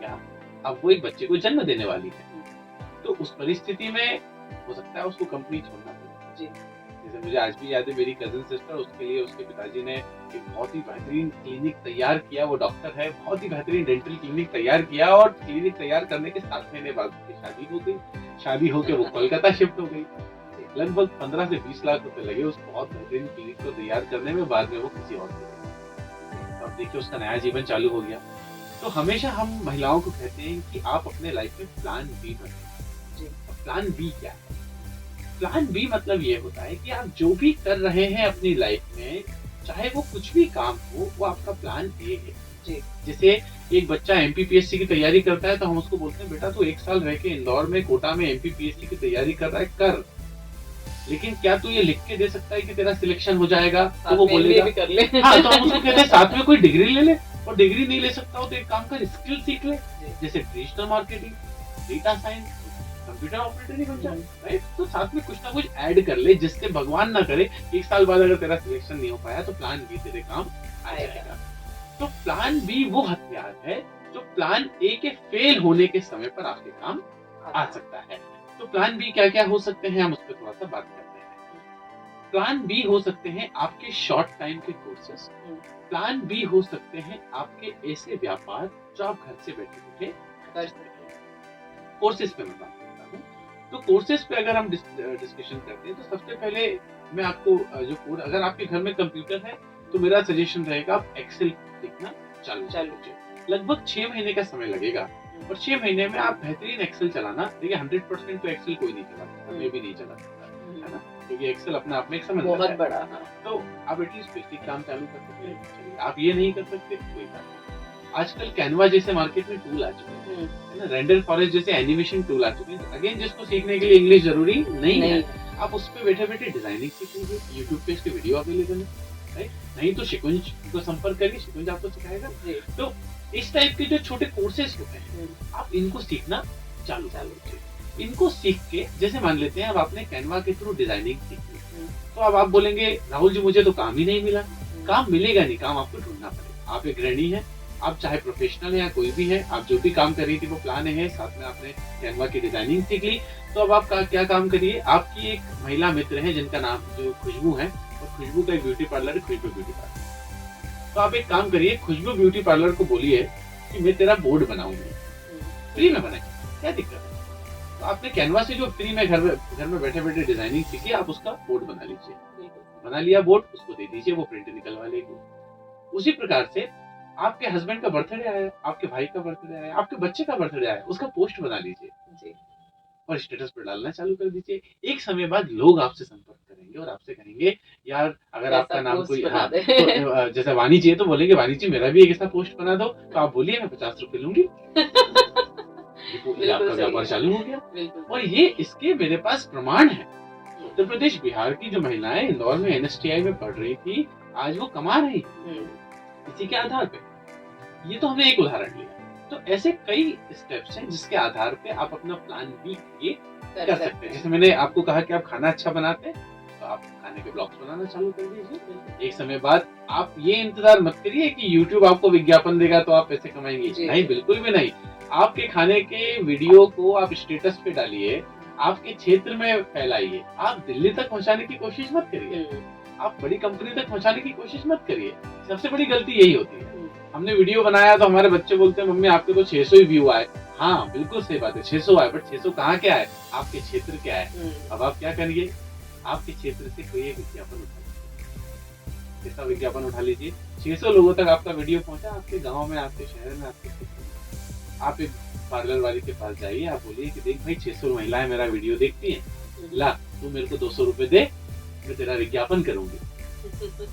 या अब वो एक बच्चे को जन्म देने वाली है, तो उस परिस्थिति में हो सकता है उसको कंपनी छोड़ना पड़े। जैसे मुझे आज भी याद है, मेरी कजिन सिस्टर, उसके लिए उसके पिताजी ने एक बहुत ही बेहतरीन क्लिनिक तैयार किया। वो डॉक्टर है, बहुत ही बेहतरीन डेंटल क्लिनिक तैयार किया, और क्लिनिक तैयार करने के 7 महीने बाद उसकी शादी हो गई। शादी होकर वो कोलकाता शिफ्ट हो गई। लगभग 15 से 20 लाख रुपए लगे उस बहुत बेहतरीन क्लिनिक को तैयार करने में। बाद में वो किसी और को, अब देखिए उसका नया जीवन चालू हो गया। तो हमेशा हम महिलाओं को कहते हैं कि आप अपने लाइफ में प्लान बी बनाइए। प्लान बी क्या है? प्लान बी मतलब ये होता है कि आप जो भी कर रहे हैं अपनी लाइफ में, चाहे वो कुछ भी काम हो, वो आपका प्लान ए है। जैसे एक बच्चा एमपीपीएससी की तैयारी करता है तो हम उसको बोलते हैं, बेटा तू 1 साल रह के इंदौर में कोटा में एमपीपीएससी की तैयारी कर रहा है, कर, लेकिन क्या तू ये लिख के दे सकता है कि तेरा सिलेक्शन हो जाएगा? तो वो बोलेगा भी कर ले। हाँ, तो हम उसको कहते हैं साथ में कोई डिग्री ले ले, और डिग्री नहीं ले सकता हो तो एक काम कर, स्किल सीख ले, जैसे digital marketing, data science, computer operator ही बन जाए, राइट? तो साथ में कुछ ना कुछ ऐड कर ले, जिससे भगवान ना करे 1 साल बाद अगर तेरा सिलेक्शन नहीं हो पाया तो प्लान बी तेरे काम आ जाएगा। तो प्लान बी वो हथियार है जो प्लान ए के फेल होने के समय पर आपके काम आ सकता है। तो प्लान बी क्या क्या हो सकते हैं, हम उस पर थोड़ा सा बात करते हैं। प्लान बी हो सकते हैं आपके शॉर्ट टाइम के कोर्सेस, प्लान बी हो सकते हैं आपके ऐसे व्यापार जो आप घर से बैठे बैठे कर सकते हैं। कोर्सेज पे मैं बात करता हूँ, तो कोर्सेज पे अगर हम डिस्कशन करते हैं तो सबसे पहले मैं आपको जो कोड, अगर आपके घर में कंप्यूटर है तो मेरा सजेशन रहेगा आप एक्सेल सीखना चालू कीजिए। लगभग 6 महीने का समय लगेगा और 6 महीने में आप बेहतरीन एक्सेल चलाना, देखिए 100% तो एक्सेल कोई नहीं चला सकता, मैं भी नहीं चला सकता, है ना, क्योंकि एक्सेल अपने आप में एक समझ बहुत बड़ा। तो आप एटलीस्ट बेसिक काम चालू कर सकते हैं। चलिए, आप ये नहीं कर सकते कोई बात नहीं। आजकल कैनवा जैसे मार्केट में टूल आ चुके हैं, है ना, रेंडर फॉरेस्ट जैसे एनिमेशन टूल आ चुके हैं। अगेन, जिसको सीखने के लिए इंग्लिश जरूरी नहीं है, आप उस पे बैठे बैठे डिजाइनिंग सीख लीजिए, यूट्यूब पे इसके वीडियो अवेलेबल है, राइट? नहीं तो शिकुंज को संपर्क करिए, शिकुंज आपको सिखाएगा। तो इस टाइप के जो छोटे कोर्सेज होते हैं, आप इनको सीखना चालू कीजिए। इनको सीख के, जैसे मान लेते हैं अब आपने कैनवा के थ्रू डिजाइनिंग सीख ली, तो अब आप बोलेंगे राहुल जी मुझे तो काम ही नहीं मिला। काम मिलेगा नहीं, काम आपको ढूंढना पड़ेगा। आप एक गृहिणी है, आप चाहे प्रोफेशनल है या कोई भी है, आप जो भी काम कर रही थी वो प्लान है, साथ में आपने कैनवा की डिजाइनिंग सीख ली, तो अब आप क्या काम करिए। आपकी एक महिला मित्र है जिनका नाम जो खुशबू है, और खुशबू का एक ब्यूटी पार्लर है, खुशबू ब्यूटी पार्लर। तो आप एक काम करिए, खुशबू ब्यूटी पार्लर को बोलिए कि मैं तेरा बोर्ड बनाऊंगी, फ्री में बनाइए, क्या दिक्कत है। तो आपने कैनवा से जो फ्री में घर में बैठे बैठे डिजाइनिंग सीखी, आप उसका बोर्ड बना लीजिए। बना लिया बोर्ड, उसको दे दीजिए, वो प्रिंट निकलवा लेगी। उसी प्रकार से आपके हस्बैंड का बर्थडे आया, आपके भाई का बर्थडे आया, आपके बच्चे का बर्थडे आया, उसका पोस्ट बना लीजिए और स्टेटस पर डालना चालू कर दीजिए। एक समय बाद लोग आपसे संपर्क करेंगे और आपसे कहेंगे यार अगर आपका नाम कोई तो, जैसे वाणी जी है तो बोलेंगे वाणी जी मेरा भी एक ऐसा पोस्ट बना दो, तो आप बोलिए मैं 50 रुपए लूंगी। आपका व्यापार चालू हो गया। और ये इसके मेरे पास प्रमाण है। उत्तर प्रदेश बिहार की जो महिलाएं इंदौर में NSTI में पढ़ रही थी, आज वो कमा रही इसी के आधार पे। ये तो हमने एक उदाहरण लिया। तो ऐसे कई स्टेप्स हैं जिसके आधार पे आप अपना प्लान बी ये कर सकते हैं। जैसे मैंने आपको कहा कि आप खाना अच्छा बनाते हैं, तो आप खाने के ब्लॉग्स बनाना चालू कर दीजिए। एक समय बाद आप ये इंतजार मत करिए कि YouTube आपको विज्ञापन देगा तो आप पैसे कमाएंगे। नहीं, बिल्कुल भी नहीं। आपके खाने के वीडियो को आप स्टेटस पे डालिए, आपके क्षेत्र में फैलाइए। आप दिल्ली तक पहुंचाने की कोशिश मत करिए, आप बड़ी कंपनी तक पहुंचाने की कोशिश मत करिए। सबसे बड़ी गलती यही होती है। हमने वीडियो बनाया तो हमारे बच्चे बोलते हैं मम्मी आपके तो 600 ही व्यू आए। हाँ बिल्कुल सही बात है, 600 आए, बट 600 कहाँ क्या है, आपके क्षेत्र क्या है। अब आप क्या करिए, आपके क्षेत्र से कोई एक विज्ञापन उठा लीजिए। ऐसा विज्ञापन उठा लीजिए 600 लोगों तक आपका वीडियो पहुंचा, आपके गाँव में, आपके शहर में, आपके क्षेत्र में। आप एक पार्लर वाली के पास जाइए, आप बोलिए कि देख भाई 600 महिलाएं मेरा वीडियो देखती हैं, ला तू मेरे को 200 रुपए दे, मैं तेरा विज्ञापन करूंगी।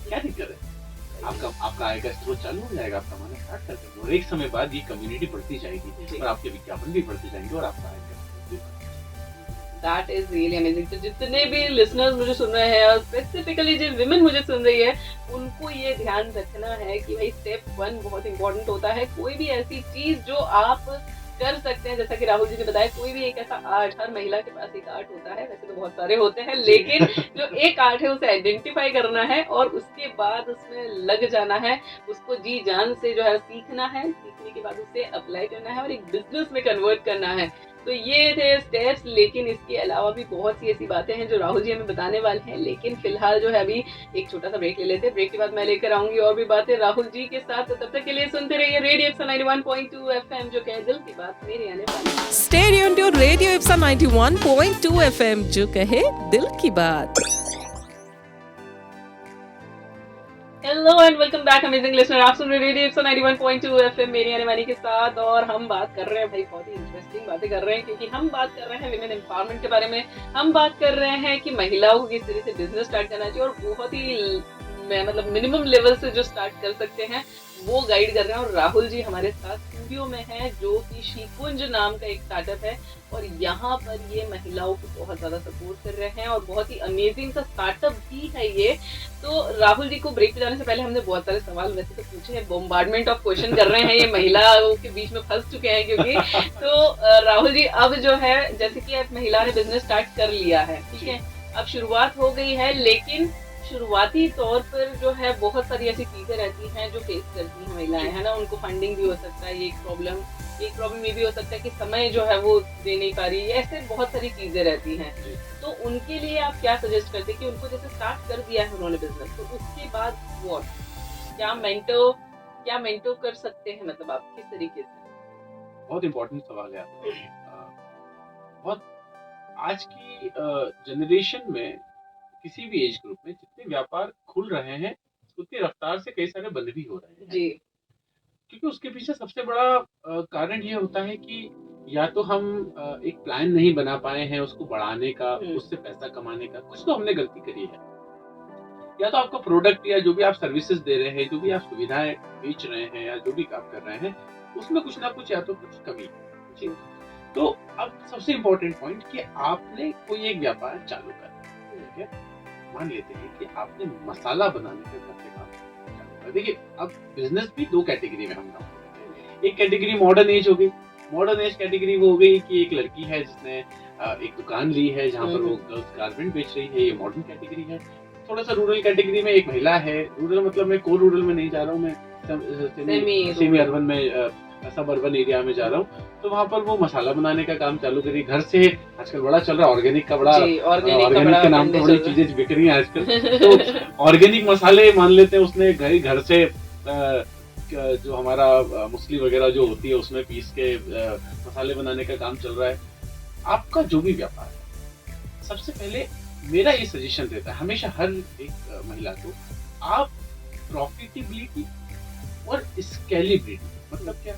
क्या दिक्कत है, आपका आय का स्रोत चालू हो जाएगा, आप कमाना स्टार्ट कर देंगे और एक समय बाद ये कम्युनिटी बढ़ती जाएगी और आपके विज्ञापन भी बढ़ते जाएंगे और आपका आय का स्रोत भी बढ़ता जाएगा। That is really amazing। तो जितने भी लिसनर्स मुझे सुन रहे हैं और स्पेसिफिकली जो विमेन मुझे सुन रही है, उनको ये ध्यान रखना है कि भाई स्टेप 1 बहुत इंपॉर्टेंट होता है। कोई भी ऐसी चीज जो आप कर सकते हैं, जैसा कि राहुल जी ने बताया, कोई भी एक ऐसा आर्ट, हर महिला के पास एक आर्ट होता है, वैसे तो बहुत सारे होते हैं, लेकिन जो एक आर्ट है उसे आइडेंटिफाई करना है और उसके बाद उसमें लग जाना है, उसको जी जान से जो है सीखना है, सीखने के बाद उसे अप्लाई करना है और एक बिजनेस में कन्वर्ट करना है। तो ये थे स्टेप्स, लेकिन इसके अलावा भी बहुत सी ऐसी बातें हैं जो राहुल जी हमें बताने वाले हैं। लेकिन फिलहाल जो है अभी एक छोटा सा ब्रेक ले लेते हैं। ब्रेक के बाद मैं लेकर आऊंगी और भी बातें राहुल जी के साथ। तो तब तक के लिए सुनते रहिए रेडियो इप्सा 91.2 FM, जो कहे दिल की बात मेरे आने वाली। Stay tuned to radio Ipsa 91.2 FM, जो कहे दिल की बात। Hello and welcome back amazing listener, आप सुन रहे रेडियो इप्सा 91.2 FM मेरी आने वाली के साथ। और हम बात कर रहे हैं भाई, बहुत ही इंटरेस्टिंग बातें कर रहे हैं, क्योंकि हम बात कर रहे हैं विमेन एम्पावरमेंट के बारे में। हम बात कर रहे हैं कि महिलाओं को किस तरह से बिजनेस स्टार्ट करना चाहिए और बहुत ही मतलब मिनिमम लेवल से जो स्टार्ट कर सकते हैं वो गाइड कर रहे हैं। और राहुल जी हमारे साथ स्टूडियो में हैं, जो कि शिकुंज नाम का एक स्टार्टअप है और यहाँ पर ये महिलाओं को बहुत ज्यादा सपोर्ट कर रहे हैं और बहुत ही अमेजिंग सा स्टार्टअप भी है ये। तो राहुल जी को ब्रेक पे जाने से पहले हमने बहुत सारे सवाल वैसे तो पूछे हैं, बॉम्बार्डमेंट ऑफ क्वेश्चन कर रहे हैं, ये महिलाओं के बीच में फंस चुके हैं क्योंकि। तो राहुल जी, अब जो है जैसे कि अब महिला ने बिजनेस स्टार्ट कर लिया है, ठीक है, अब शुरुआत हो गई है, लेकिन शुरुआती तौर पर जो है बहुत सारी ऐसी चीजें रहती हैं जो फेस करती हैं महिलाएं, है ना, उनको फंडिंग भी हो सकता है, ये एक प्रॉब्लम एक प्रॉब्लम ये भी हो सकता है कि समय जो है वो दे नहीं पा रही है, ऐसे बहुत सारी चीजें रहती हैं। तो उनके लिए आप क्या सजेस्ट करते हैं कि उनको जैसे स्टार्ट कर दिया है उन्होंने बिजनेस, तो उसके बाद व्हाट, क्या मेंटो कर सकते हैं, मतलब आप किस तरीके से? बहुत इम्पोर्टेंट सवाल है आपका। बहुत आज की जनरेशन में किसी भी एज ग्रुप में जितने व्यापार खुल रहे हैं उतनी रफ्तार से कई सारे बंद भी हो रहे हैं। जी। क्योंकि उसके पीछे सबसे बड़ा कारण ये होता है कि या तो हम एक प्लान नहीं बना पाए हैं उसको बढ़ाने का, उससे पैसा कमाने का, कुछ तो हमने गलती करी है। या तो आपका प्रोडक्ट या जो भी आप सर्विसेज दे रहे हैं, जो भी आप सुविधाएं बेच रहे हैं या जो भी काम कर रहे हैं, उसमें कुछ ना कुछ या तो कुछ कमी है। तो अब सबसे इम्पोर्टेंट पॉइंट कि आपने कोई एक व्यापार चालू कर, ठीक है, मान लेते हैं कि आपने मसाला बनाने का घर से काम चालू कर। देखिए अब बिजनेस भी दो कैटेगरी में हम काम करते हैं। एक कैटेगरी मॉडर्न एज हो गई। मॉडर्न एज कैटेगरी वो हो गई कि एक लड़की है जिसने एक दुकान ली है जहाँ पर वो गर्ल्स गारमेंट बेच रही है, ये मॉडर्न कैटेगरी है। थोड़ा सा रूरल कैटेगरी में एक महिला है, रूरल मतलब मैं कोर रूरल में नहीं जा रहा हूँ, मैं सेमी अर्बन में सब अर्बन एरिया में जा रहा हूँ। तो वहाँ पर वो मसाला बनाने का काम चालू करी घर से। आजकल बड़ा चल रहा है ऑर्गेनिक का, बड़ा ऑर्गेनिक के नाम पे बड़ी चीजें बिक रही हैं आजकल। तो ऑर्गेनिक मसाले मान लेते हैं उसने घर से जो हमारा मुसली वगैरह जो होती है उसमें पीस के मसाले बनाने का काम चल रहा है। आपका जो भी व्यापार है, सबसे पहले मेरा ये सजेशन रहता है हमेशा हर एक महिला को, आप प्रॉफिटेबिलिटी और स्केलेबिलिटी, मतलब क्या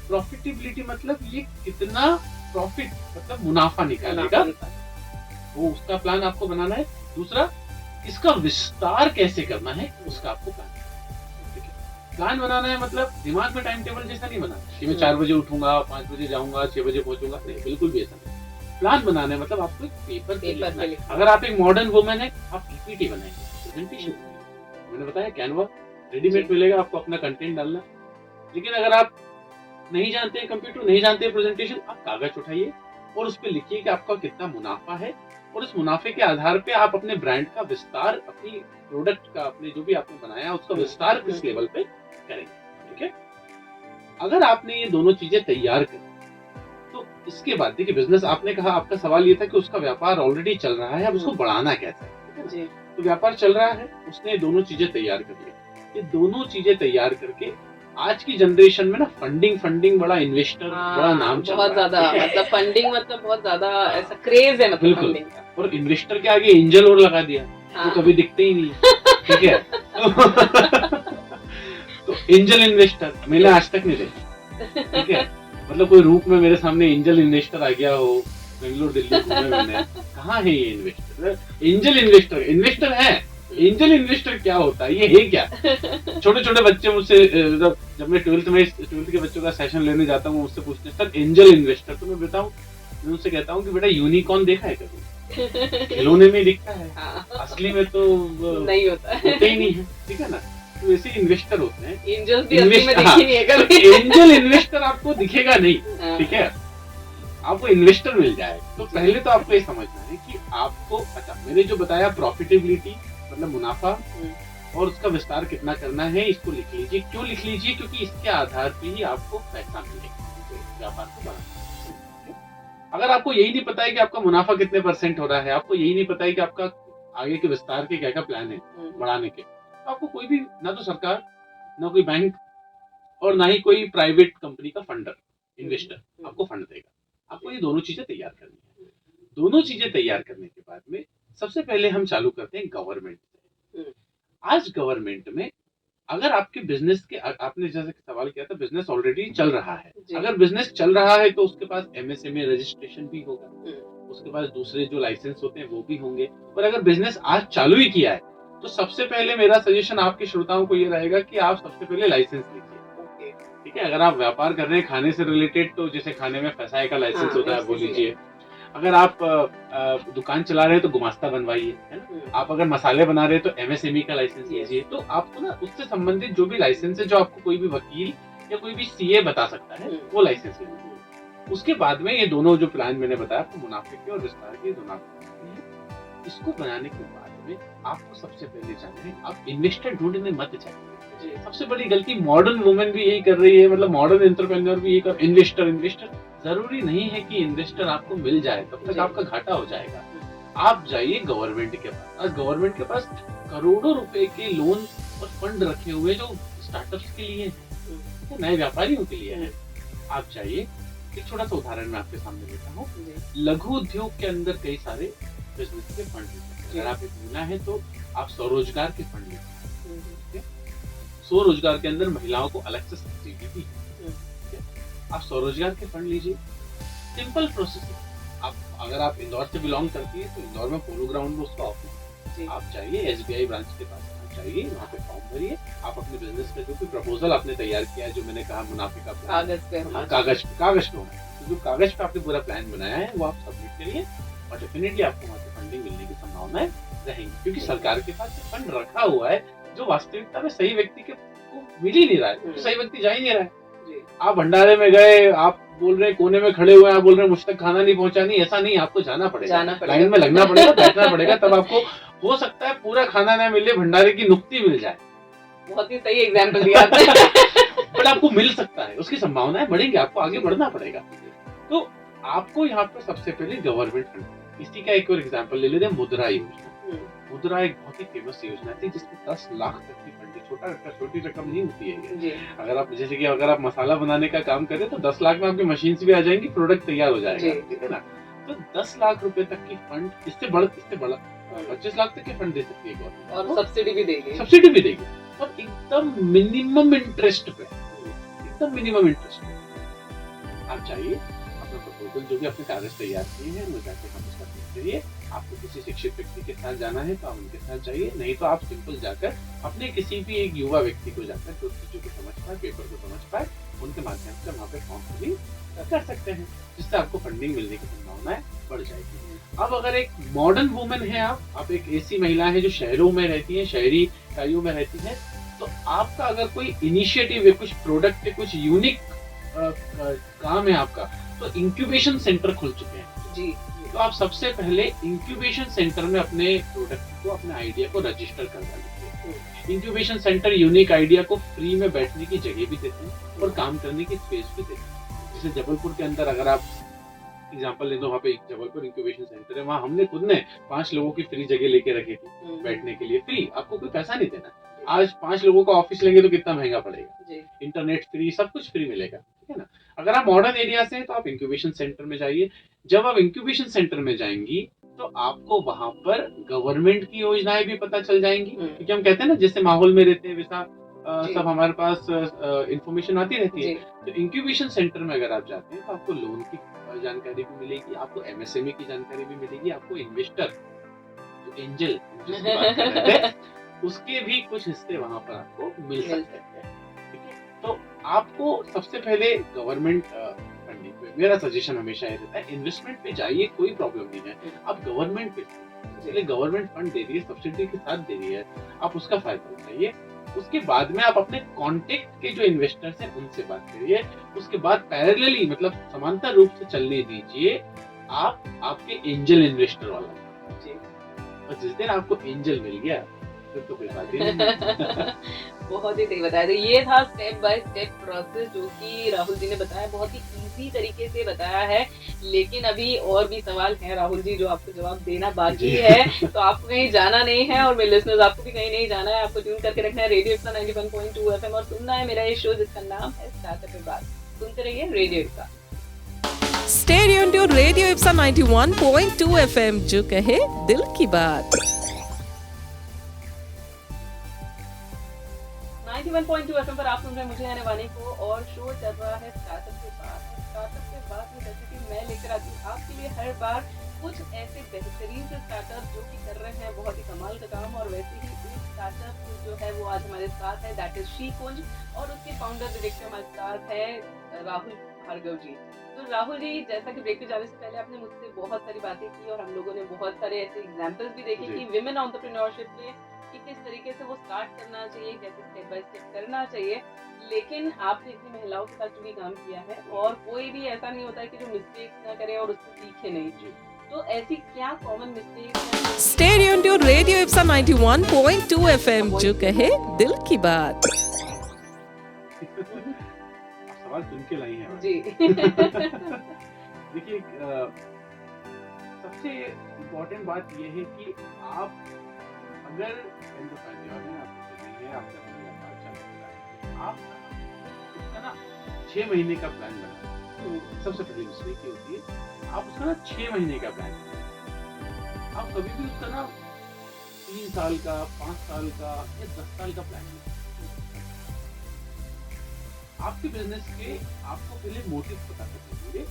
प्रॉफिटेबिलिटी, मतलब ये कितना प्रॉफिट मतलब मुनाफा निकालेगा, वो उसका प्लान आपको बनाना है। दूसरा, इसका विस्तार कैसे करना है उसका आपको प्लान प्लान बनाना है। मतलब दिमाग में टाइम टेबल जैसा नहीं बनाना कि मैं 4 बजे उठूंगा, 5 बजे जाऊंगा, 6 बजे पहुंचूंगा, नहीं, बिल्कुल भी ऐसा नहीं। प्लान बनाना है मतलब आपको एक पेपर पे लिखना है। अगर आप एक मॉडर्न वुमन है, आप पीपीटी बनाएंगे, प्रेजेंटेशन बनाएंगे। मैंने बताया कैनवा रेडीमेड मिलेगा, आपको अपना कंटेंट डालना। लेकिन अगर आप नहीं जानते हैं कंप्यूटर, नहीं जानते हैं प्रेजेंटेशन, आप कागज उठाइए और उस पर लिखिए कि आपका कितना मुनाफा है, और उस मुनाफे के आधार पे आप अपने ब्रांड का विस्तार, अपनी प्रोडक्ट का, अपने जो भी आपने बनाया उसका विस्तार किस लेवल पे करेंगे। ठीक है, अगर आपने ये दोनों चीजें तैयार कर, तो इसके बाद देखिए बिजनेस, आपने कहा आपका सवाल ये था कि उसका व्यापार ऑलरेडी चल रहा है, अब उसको बढ़ाना कैसे है। तो व्यापार चल रहा है, उसने दोनों चीजें तैयार कर ली। ये दोनों चीजें तैयार करके आज की जनरेशन में ना फंडिंग बड़ा इन्वेस्टर बड़ा नाम चल बहुत रहा है। ज्यादा, मतलब फंडिंग मतलब बहुत ज्यादा ऐसा क्रेज है, मतलब फंडिंग का। और इन्वेस्टर के आगे एंजल और लगा दिया, तो कभी दिखते ही नहीं। ठीक है, तो एंजल इन्वेस्टर मैंने आज तक नहीं देखा। ठीक है, मतलब कोई रूप में मेरे सामने एंजल इन्वेस्टर आ गया हो, बेंगलोर दिल्ली घूमे मैंने, कहाँ है ये इन्वेस्टर? एंजल इन्वेस्टर है। एंजल इन्वेस्टर क्या होता है, ये है क्या? छोटे छोटे बच्चे मुझसे, जब मैं ट्वेल्थ के बच्चों का सेशन लेने जाता हूँ, मुझसे पूछते हैं सर एंजल इन्वेस्टर, तो मैं बताऊँ, मैं उनसे कहता हूँ कि बेटा यूनिकॉर्न देखा है कभी? खिलौने में दिखता है, असली में तो नहीं होता है, होते ही नहीं है। ठीक है ना, तो ऐसे इन्वेस्टर होते हैं। एंजल भी असली में दिखी नहीं है कभी। एंजल इन्वेस्टर आपको दिखेगा नहीं। ठीक है, आपको इन्वेस्टर मिल जाए। तो पहले तो आपको ये समझना है कि आपको, अच्छा मैंने जो बताया प्रॉफिटेबिलिटी मतलब मुनाफा और उसका विस्तार कितना करना है, इसको लिख लीजिए। क्यों लिख लीजिए? क्योंकि इसके आधार पे ही आपको पैसा मिलेगा व्यापार को बढ़ाना। अगर आपको यही नहीं पता है कि आपका मुनाफा कितने % हो रहा है, आपको यही नहीं पता है कि आपका आगे के विस्तार के क्या क्या प्लान है बढ़ाने के, तो आपको कोई भी, ना तो सरकार, ना कोई बैंक और ना ही कोई प्राइवेट कंपनी का फंडर इन्वेस्टर आपको फंड देगा। आपको ये दोनों चीजें तैयार करनी है। दोनों चीजें तैयार करने के बाद में सबसे पहले हम चालू करते हैं गवर्नमेंट से। आज गवर्नमेंट में अगर आपके बिजनेस के, आपने जैसे सवाल किया था, बिजनेस ऑलरेडी चल रहा है, अगर बिजनेस चल रहा है तो उसके पास MSME रजिस्ट्रेशन भी होगा, उसके पास दूसरे जो लाइसेंस होते हैं वो भी होंगे। और अगर बिजनेस आज चालू ही किया है तो सबसे पहले मेरा सजेशन आपके श्रोताओं को ये रहेगा कि आप सबसे पहले लाइसेंस लीजिए। ठीक है, अगर आप व्यापार कर रहे हैं खाने से रिलेटेड, तो जैसे खाने में फसाए का लाइसेंस होता है वो लीजिए। अगर आप दुकान चला रहे हैं तो गुमास्ता बनवाइए, है ना। आप अगर मसाले बना रहे हैं तो MSME का लाइसेंस लीजिए। तो आपको ना उससे संबंधित जो भी लाइसेंस है, जो आपको कोई भी वकील या कोई भी CA बता सकता है, वो लाइसेंस लीजिए। उसके बाद में ये दोनों जो प्लान मैंने बताया आपको, मुनाफे के और विस्तार के, दोनों इसको बनाने के बाद में आपको सबसे पहले जाना है, आप इन्वेस्टर ढूंढने मत जाइए। जी। सबसे बड़ी गलती मॉडर्न वुमेन भी यही कर रही है, मतलब मॉडर्न एंटरप्रेन्योर भी यही कर, इन्वेस्टर जरूरी नहीं है कि इन्वेस्टर आपको मिल जाए, तब तक जी। आपका घाटा हो जाएगा। आप जाइए गवर्नमेंट के पास, आज गवर्नमेंट के पास करोड़ों रुपए के लोन और फंड रखे हुए जो स्टार्टअप्स के लिए हैं, नए व्यापारियों के लिए है। आप जाइए, एक छोटा सा उदाहरण मैं आपके सामने देता हूँ। लघु उद्योग के अंदर कई सारे बिजनेस के फंड ले सकते हैं। अगर आप एक महिला है तो आप स्वरोजगार के फंड ले सकते हैं। स्वरोजगार के अंदर महिलाओं को अलग से सब्सिडी भी है। आप स्वरोजगार के फंड लीजिए, सिंपल प्रोसेस है। आप अगर आप इंदौर से बिलोंग करती है तो इंदौर में पोलो ग्राउंड में उसका ऑफिस, आप जाइए SBI ब्रांच के पास जाइए, वहाँ पे फॉर्म भरिए, आप अपने बिजनेस का जो भी प्रपोजल आपने तैयार किया है, जो मैंने कहा मुनाफे का कागज पे कागज पे होना है, तो जो कागज पे आपने पूरा प्लान बनाया है वो आप सबमिट करिए और डेफिनेटली आपको वहाँ से फंडिंग मिलने की संभावनाएं रहेंगी, क्योंकि सरकार के पास फंड रखा हुआ है जो वास्तविकता में सही व्यक्ति को मिल ही नहीं रहा है, तो सही व्यक्ति जा ही नहीं रहा है। आप भंडारे में गए, आप बोल रहे हैं कोने में खड़े हुए हैं, आप बोल रहे हैं मुझ तक खाना नहीं पहुंचा, नहीं, ऐसा नहीं, आपको जाना पड़ेगा, लाइन में लगना पड़ेगा, बैठना पड़ेगा, तब आपको हो सकता है पूरा खाना ना मिले, भंडारे की नुक्ती मिल जाए। बहुत ही सही एग्जाम्पल दिया आपने। बट आपको मिल सकता है, उसकी संभावनाएं बढ़ेंगी, आपको आगे बढ़ना पड़ेगा। तो आपको यहाँ पे सबसे पहले गवर्नमेंट फंड, इसी का एक और एग्जाम्पल ले लेते हैं, मुद्रा योजना। मुद्रा एक बहुत ही फेमस योजना थी जिसमें 10 लाख तक की फंडिंग, छोटी रकम नहीं होती है ये। अगर आप जैसे कि अगर आप मसाला बनाने का काम करें तो 10 लाख में आपकी मशीन भी आ जाएंगी, प्रोडक्ट तैयार हो जाएगा, ठीक है ना। तो 10 लाख रुपए तक की फंड, इससे बड़ा 25 लाख तक के फंड दे सकती है गवर्नमेंट, और सब्सिडी भी देगी और एकदम मिनिमम इंटरेस्ट पे, आप चाहिए अपना प्रपोजल जो भी अपने कागज तैयार किए हैं वो जाके हम उसका करिए। आपको किसी शिक्षित व्यक्ति के साथ जाना है तो आप उनके साथ जाइए, नहीं तो आप सिंपल जाकर अपने किसी भी एक युवा व्यक्ति को जाकर जो चीजों को समझ पाए, पेपर को समझ पाए, उनके माध्यम से वहाँ पे फॉर्म फिलिंग कर सकते हैं, जिससे आपको फंडिंग मिलने की संभावनाएं बढ़ जाएगी। अब अगर एक मॉडर्न वुमेन है, आप एक ऐसी महिला है जो शहरों में रहती है, शहरी इकाइयों में रहती है, तो आपका अगर कोई इनिशिएटिव है, कुछ प्रोडक्ट है, कुछ यूनिक काम है आपका, तो इंक्यूबेशन सेंटर खुल चुके हैं जी। तो आप सबसे पहले इंक्यूबेशन सेंटर में अपने प्रोडक्ट को, अपने आइडिया को रजिस्टर करवा लीजिए। इंक्यूबेशन सेंटर यूनिक आइडिया को फ्री में बैठने की जगह भी देते हैं और काम करने की स्पेस भी देते हैं। जैसे जबलपुर के अंदर अगर आप एग्जांपल ले दो, वहाँ पे एक जबलपुर इंक्यूबेशन सेंटर है, वहाँ हमने खुद ने 5 लोगों की फ्री जगह लेके रखी थी बैठने के लिए, फ्री, आपको कोई पैसा नहीं देना। आज 5 लोगों का ऑफिस लेंगे तो कितना महंगा पड़ेगा, इंटरनेट फ्री, सब कुछ फ्री मिलेगा, ठीक है ना। अगर आप मॉडर्न एरिया से हैं तो आप इंक्यूबेशन सेंटर में जाइए। जब आप इंक्यूबेशन सेंटर में जाएंगी तो आपको वहां पर गवर्नमेंट की योजनाएं भी पता चल जाएंगी, क्योंकि हम कहते हैं ना जैसे माहौल में रहते हैं वैसा सब हमारे पास इंफॉर्मेशन आती रहती है। तो इंक्यूबेशन सेंटर में अगर आप जाते हैं तो आपको लोन की जानकारी भी मिलेगी, आपको MSME की जानकारी भी मिलेगी, आपको इन्वेस्टर जो एंजल जिसकी बात कर रहे थे उसके भी कुछ हिस्से वहां पर आपको मिल सकते हैं, ठीक है। तो आपको सबसे पहले गवर्नमेंट फंडिंग पे मेरा सजेशन हमेशा ये रहता है, इन्वेस्टमेंट पे जाइए, कोई प्रॉब्लम नहीं है। आप गवर्नमेंट पे चलिए, गवर्नमेंट फंड दे रही है, सब्सिडी के साथ दे रही है, आप उसका फायदा उठाइए। उसके बाद में आप अपने कॉन्टेक्ट के जो इन्वेस्टर्स हैं उनसे बात करिए। उसके बाद पैरेलली, मतलब समांतर रूप से चलने दीजिए आप आपके एंजल इन्वेस्टर वाला, और जिस दिन आपको एंजल मिल गया फिर तो कोई बात ही नहीं। बहुत ही सही बताया। तो ये था स्टेप बाय स्टेप प्रोसेस जो कि राहुल जी ने बताया, बहुत ही इजी तरीके से बताया है। लेकिन अभी और भी सवाल हैं राहुल जी जो आपको जवाब देना बाकी है, तो आपको कहीं जाना नहीं है और मेरे लिसनर्स आपको भी कहीं नहीं जाना है। आपको ट्यून करके रखना है रेडियो इप्सा 91.2 FM और सुनना है मेरा ये शो जिसका नाम है स्टार्टअप पे बात। सुनते रहिए radio Ipsa. Stay tuned to Radio Ipsa 91.2 FM जो कहे दिल की बात। 91.2 FM पर आप सुन रहे हैं मुझे आने वाली को, और शो चल रहा है स्टार्टअप के बाद। स्टार्टअप के बाद में जैसे कि मैं लेकर आती हूँ आपके लिए हर बार कुछ ऐसे बेहतरीन से स्टार्टअप जो कि कर रहे हैं बहुत ही कमाल का काम। और वैसे ही एक स्टार्टअप जो है वो आज हमारे साथ है, दैट इज श्रीकुंज, और उसके फाउंडर डायरेक्टर हमारे साथ है राहुल भार्गव जी। तो राहुल जी, जैसा कि ब्रेक पे जाने से पहले आपने मुझसे बहुत सारी बातें की और हम लोगों ने बहुत सारे ऐसे एग्जांपल्स भी देखे कि विमेन एंटरप्रेन्योरशिप में कि किस तरीके से वो स्टार्ट करना चाहिए, कैसे स्टेप बाय स्टेप करना चाहिए। लेकिन आपने इतनी महिलाओं के साथ भी काम किया है और कोई भी ऐसा नहीं होता है कि जो मिस्टेक्स ना करे और उसको सीखे नहीं। तो ऐसी क्या कॉमन मिस्टेक्स हैं? Stay tuned to Radio Ipsa 91.2 FM जो कहे दिल की बात। सवाल चुन के लाई हैं जी। देखिए सबसे इम्पोर्टेंट बात यह है कि आप अगर आपको करनी है, आपका अपना व्यापार चल रहा है, आप उसका ना 6 महीने का प्लान बनाएं। सबसे पहली मिस्टेक ये होती है, आप उसका ना 6 महीने का प्लान बनाएं। आप कभी भी उसका ना 3 साल का, 5 साल का या 10 साल का प्लान नहीं। आपके बिजनेस के आपको पहले मोटिव पता करने होंगे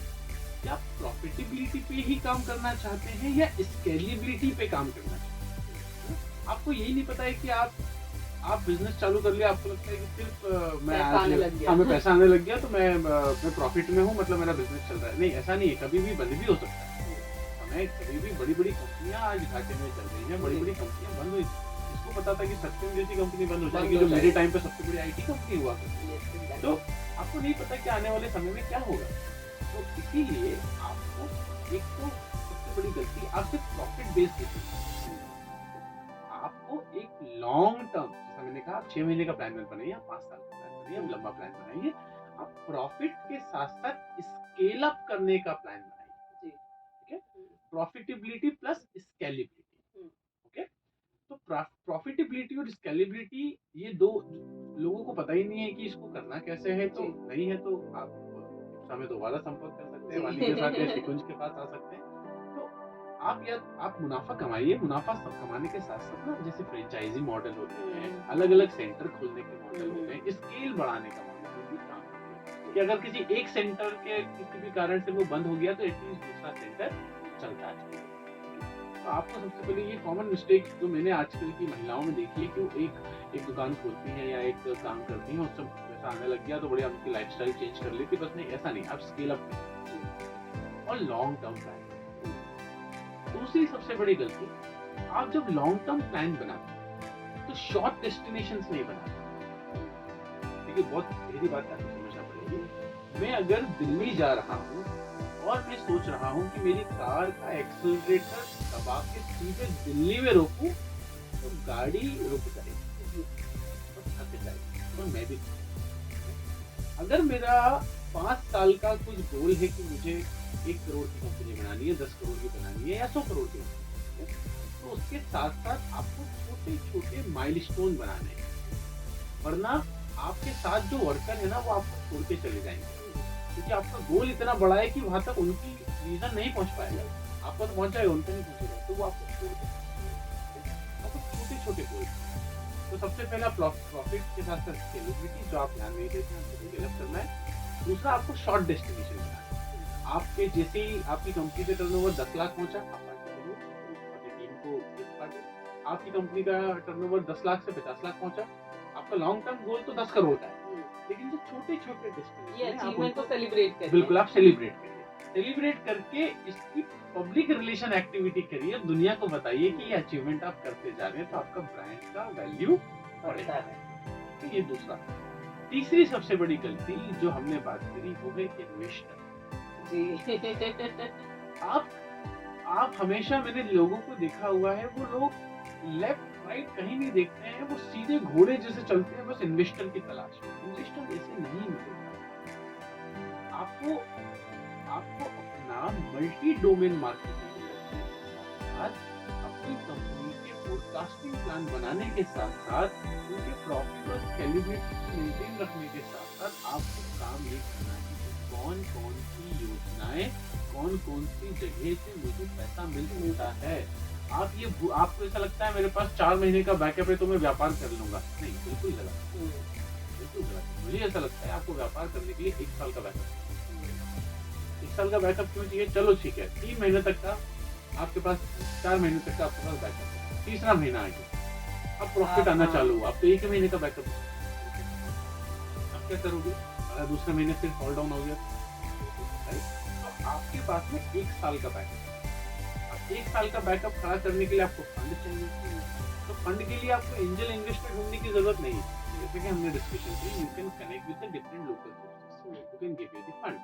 कि आप प्रॉफिटेबिलिटी पे ही काम करना चाहते हैं या स्केलेबिलिटी पे काम करना चाहते हैं। आपको यही नहीं पता है कि आप बिजनेस चालू कर लिया, आपको लगता है कि सिर्फ मैं पैसा आने लग गया। हमें पैसा आने लग गया तो मैं प्रॉफिट में हूँ, मतलब मेरा बिजनेस चल रहा है। नहीं, ऐसा नहीं है, कभी भी बंद भी हो सकता है। हमें कभी भी बड़ी बड़ी कंपनियां आज घाटे में चल रही हैं, बड़ी बड़ी कंपनियां बंद हुई। इसको पता था कि सत्यम जैसी कंपनी बंद हो जाएगी, जो मेरे टाइम पे सबसे बड़ी आईटी कंपनी हुआ करती थी। तो आपको नहीं पता कि आने वाले समय में क्या होगा। तो इसीलिए आपको एक तो सबसे बड़ी गलती, आप सिर्फ प्रॉफिट बेस्ड देखिए। आपको एक लॉन्ग टर्म, जैसा मैंने कहा, 6 महीने का प्लान बनाइए, 5 साल का प्लान बनाइए, लंबा प्लान बनाइए। आप प्रॉफिट के साथ साथ स्केल अप करने का प्लान बनाइए। ठीक है, प्रॉफिटेबिलिटी प्लस स्केलेबिलिटी। ओके, तो प्रॉफिटेबिलिटी और स्केलेबिलिटी ये दो लोगों को पता ही नहीं है कि इसको करना कैसे है। तो नहीं है तो आप हमें दोबारा संपर्क कर सकते हैं, वानी के साथ या शिकुंज के पास आ सकते हैं। तो आप मुनाफा कमाइए। मुनाफा सब कमाने के साथ साथ ना, जैसे फ्रेंचाइजी मॉडल होते हैं, अलग अलग सेंटर खोलने के मॉडल होते हैं, स्केल बढ़ाने का मॉडल भी काम करते हैं कि अगर किसी एक सेंटर के किसी भी कारण से वो बंद हो गया तो एटलीस्ट दूसरा सेंटर चलता है। तो आपको सबसे पहले ये कॉमन मिस्टेक जो मैंने आजकल की महिलाओं में देखी है कि वो एक दुकान खोलती हैं या एक काम करती हैं और सब पैसा आने लग गया तो बढ़िया उनकी लाइफस्टाइल चेंज कर लेती। बस नहीं, ऐसा नहीं, आप स्केल अप करें और लॉन्ग टर्म प्लान। दूसरी सबसे बड़ी गलती, आप जब लॉन्ग टर्म प्लान बनाते हैं तो शॉर्ट डेस्टिनेशंस नहीं बनाते। देखिए, बहुत गहरी बात आपको समझना पड़ेगी। मैं अगर दिल्ली जा रहा हूँ और मैं सोच रहा हूँ कि मेरी कार का एक्सेलरेटर दबा के सीधे दिल्ली में रोकूं तो गाड़ी रुक जाएगी और थक जाएगी और मैं भी। अगर मेरा 5 साल का कुछ गोल है कि मुझे 1 करोड़ की कंपनी बनानी है, 10 करोड़ की बनानी है या 100 करोड़ की बनानी है, तो उसके साथ साथ आपको छोटे छोटे माइलस्टोन बनाने हैं। वरना आपके साथ जो वर्कर है ना, वो आपको छोड़ के चले जाएंगे, क्योंकि आपका गोल इतना बड़ा है कि वहां तक उनकी रीजन नहीं पहुंच पाएगा। आपका तो पहुंच जाएगा, उनका नहीं पहुंचेगा, तो वो आपको छोड़ देंगे। आपको छोटे छोटे गोल। तो सबसे पहला प्रॉफिट के साथ साथ स्केलेबिलिटी, जो आप ध्यान नहीं देते हैं, आपको डेवलप करना है। दूसरा, आपको शॉर्ट डेस्टिनेशन बनाना है। आपके जैसे ही आपकी कंपनी का टर्नओवर 10 लाख पहुंचा, आप पार्टी करो, अपनी टीम को गिफ्ट पार्टी। आपकी कंपनी का टर्नओवर 10 लाख से 50 लाख पहुंचा, आपका लॉन्ग टर्म गोल तो 10 करोड़ का है, लेकिन जो छोटे छोटे डेस्टिनेशन अचीवमेंट को सेलिब्रेट करिए। बिल्कुल, आप सेलिब्रेट करिए। सेलिब्रेट करके इसकी पब्लिक रिलेशन एक्टिविटी करिए, दुनिया को बताइए कि ये अचीवमेंट आप करते जा रहे हैं, तो आपका ब्रांड का वैल्यू बढ़ेगा। तो ये दूसरा। तीसरी सबसे बड़ी गलती जो हमने बात करी वो है इन्वेस्टर। जी। आप हमेशा, मैंने लोगों को देखा हुआ है, वो लोग लेफ्ट राइट कहीं नहीं देखते हैं, वो सीधे घोड़े जैसे चलते हैं बस इन्वेस्टर की तलाश में। इन्वेस्टर ऐसे नहीं मिलेगा। आपको अपना मल्टी डोमेन मार्केटिंग अपनी कंपनी के फोरकास्टिंग प्लान बनाने के साथ साथ उनके प्रॉफिट और स्केलेबिलिटी मेंटेन रखने के साथ साथ आपको काम ये करना है कि कौन कौन सी योजनाएं, कौन कौन सी जगह से मुझे पैसा मिल सकता है। आपको ऐसा लगता है मेरे पास 4 महीने का बैकअप है तो मैं व्यापार कर लूंगा, नहीं, बिल्कुल गलत, बिल्कुल गलत। मुझे ऐसा लगता है आपको व्यापार करने के लिए 1 साल का बैकअप, 1 साल का बैकअप क्यों चाहिए? चलो ठीक है, 3 महीने तक का आपके पास, 4 महीने तक का आपके पास बैकअप है, तीसरा महीना आ गया, अब प्रॉफिट आना चालू हुआ, अब तो 1 महीने का बैकअप है, अब क्या करोगे? अगर दूसरे महीने फिर फॉल डाउन हो गया, तो आपके पास में 1 साल का बैकअप। 1 साल का बैकअप खड़ा करने के लिए आपको फंड चाहिए, तो फंड के लिए आपको एंजल इन्वेस्टर ढूंढने की जरूरत नहीं है। जैसे कि हमने डिस्कशन की, you can connect with the different local sources, you can give you the fund.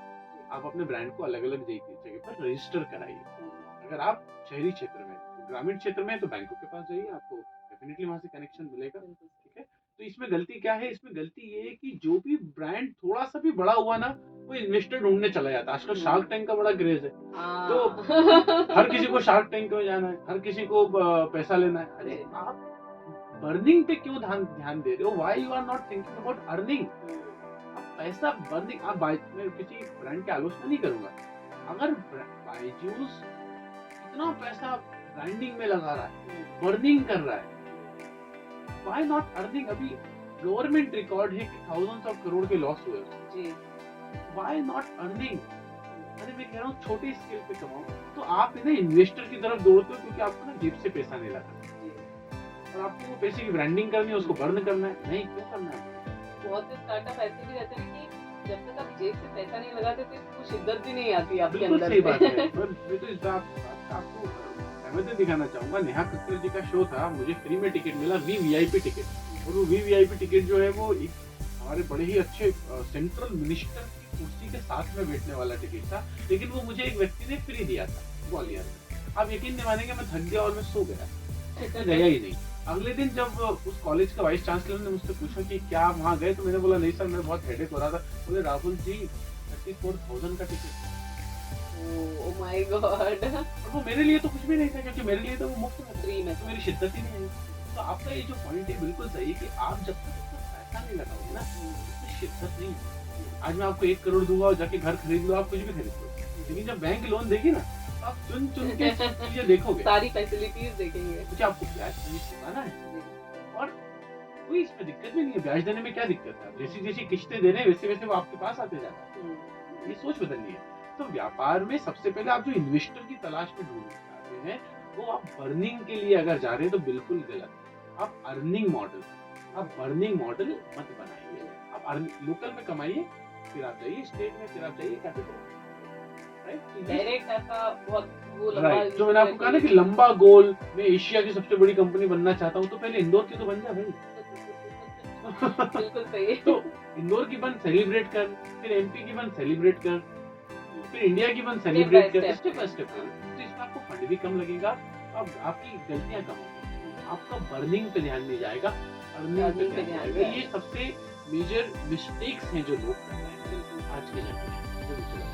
आप अपने ब्रांड को अलग अलग जगह पर रजिस्टर कराइए। अगर आप शहरी क्षेत्र में, ग्रामीण क्षेत्र में, तो बैंकों के पास जाइए, आपको डेफिनेटली वहां से कनेक्शन मिलेगा। ठीक है, तो इसमें गलती क्या है? इसमें गलती ये है कि जो भी ब्रांड थोड़ा सा भी बड़ा हुआ ना, वो इन्वेस्टर ढूंढने चला जाता है। आजकल शार्क टैंक का बड़ा क्रेज है, तो हर किसी को शार्क टैंक में जाना है, हर किसी को पैसा लेना है। अरे आप बर्निंग पे क्यों ध्यान दे रहे हो? Why you are not thinking about earning? आप पैसा बर्निंग, मैं किसी ब्रांड की आलोचना नहीं करूंगा, अगर बायजूस इतना पैसा ब्रांडिंग में लगा रहा है, बर्निंग कर रहा है, व्हाई नॉट अर्निंग? अभी गवर्नमेंट रिकॉर्ड है कि थाउजेंड्स ऑफ करोड़ के लॉस हुए जी, व्हाई नॉट अर्निंग? अरे मैं कह रहा हूँ छोटे स्केल पे कमाओ। तो आप ना इन्वेस्टर की तरफ दौड़ते हो क्योंकि आपको ना जेब से पैसा नहीं लगा और आपको वो पैसे की ब्रांडिंग करनी है, उसको बर्न करना है। नहीं, क्यों करना है? बहुत से स्टार्टअप ऐसे भी रहते हैं कि जब तक आप जेब से पैसा नहीं लगाते तो इसको शिद्दत भी नहीं आती आपके अंदर। सही बात है। मैं तो इस बात का आपको सहमति दिखाना चाहूंगा। नेहा कक्कर जी का शो था, मुझे फ्री में टिकट मिला, VVIP टिकट, और वो VVIP टिकट जो है वो एक हमारे बड़े ही अच्छे सेंट्रल मिनिस्टर की कुर्सी के साथ में बैठने वाला टिकट था, लेकिन वो मुझे एक व्यक्ति ने फ्री दिया था ग्वालियर में। आप यकीन नहीं मानेंगे, मैं थक गया और मैं सो गया, गया ही नहीं। अगले दिन जब उस कॉलेज का वाइस चांसलर ने मुझसे पूछा कि क्या वहाँ गए, तो मैंने बोला नहीं सर, मैं बहुत हेडेक हो रहा था। बोले राहुल जी 34,000 का टिकट। Oh my God. वो मेरे लिए तो कुछ भी नहीं था, क्योंकि मेरे लिए तो वो मुफ्त में फ्री में, तो मेरी शिद्दत ही नहीं आई। तो आपका ये जो पॉइंट है बिल्कुल सही है कि आप जब तक पैसा नहीं लगाओगे ना, तो शिद्दत नहीं। आज मैं आपको 1 करोड़ दूंगा और जाके घर खरीद लो, आप कुछ भी खरीद लो, लेकिन जब बैंक लोन देगी ना, आप चुन के चीजें देखोगे, सारी फैसिलिटीज देखेंगे, क्योंकि आपको ब्याज चुकाना है और कोई इसमें दिक्कत भी नहीं है। ब्याज देने में क्या दिक्कत है? जैसी जैसी किस्तें दे रहे हैं वैसे वैसे वो आपके पास आते जाते हैं। ये सोच बदलनी है। तो व्यापार में सबसे पहले आप जो इन्वेस्टर की तलाश में ढूंढना चाहते हैं, वो आप बर्निंग के लिए अगर जा रहे हैं तो बिल्कुल गलत है। आप अर्निंग मॉडल, आप बर्निंग मॉडल मत बनाइए। आप लोकल में कमाइए, फिर आप जाइए स्टेट में, फिर आप जाइए कैपिटल। डायरेक्ट ऐसा बहुत वो राइट। जो मैंने आपको कहा ना कि लंबा गोल, मैं एशिया की सबसे बड़ी कंपनी बनना चाहता हूँ, तो पहले इंदौर की तो बन जा भाई। बिल्कुल सही। तो इंदौर की बन, सेलिब्रेट कर, फिर MP की बन, सेलिब्रेट कर, फिर इंडिया की बन, सेलिब्रेट कर, स्टेप बाय स्टेप। तो इसमें आपको फंड भी कम लगेगा, अब आपकी गलतियां कम होंगी, आपका बर्निंग पे ध्यान नहीं जाएगा, अर्निंग पे ध्यान जाएगा। ये सबसे मेजर मिस्टेक्स हैं जो लोग कर रहे हैं आज के जनरेशन।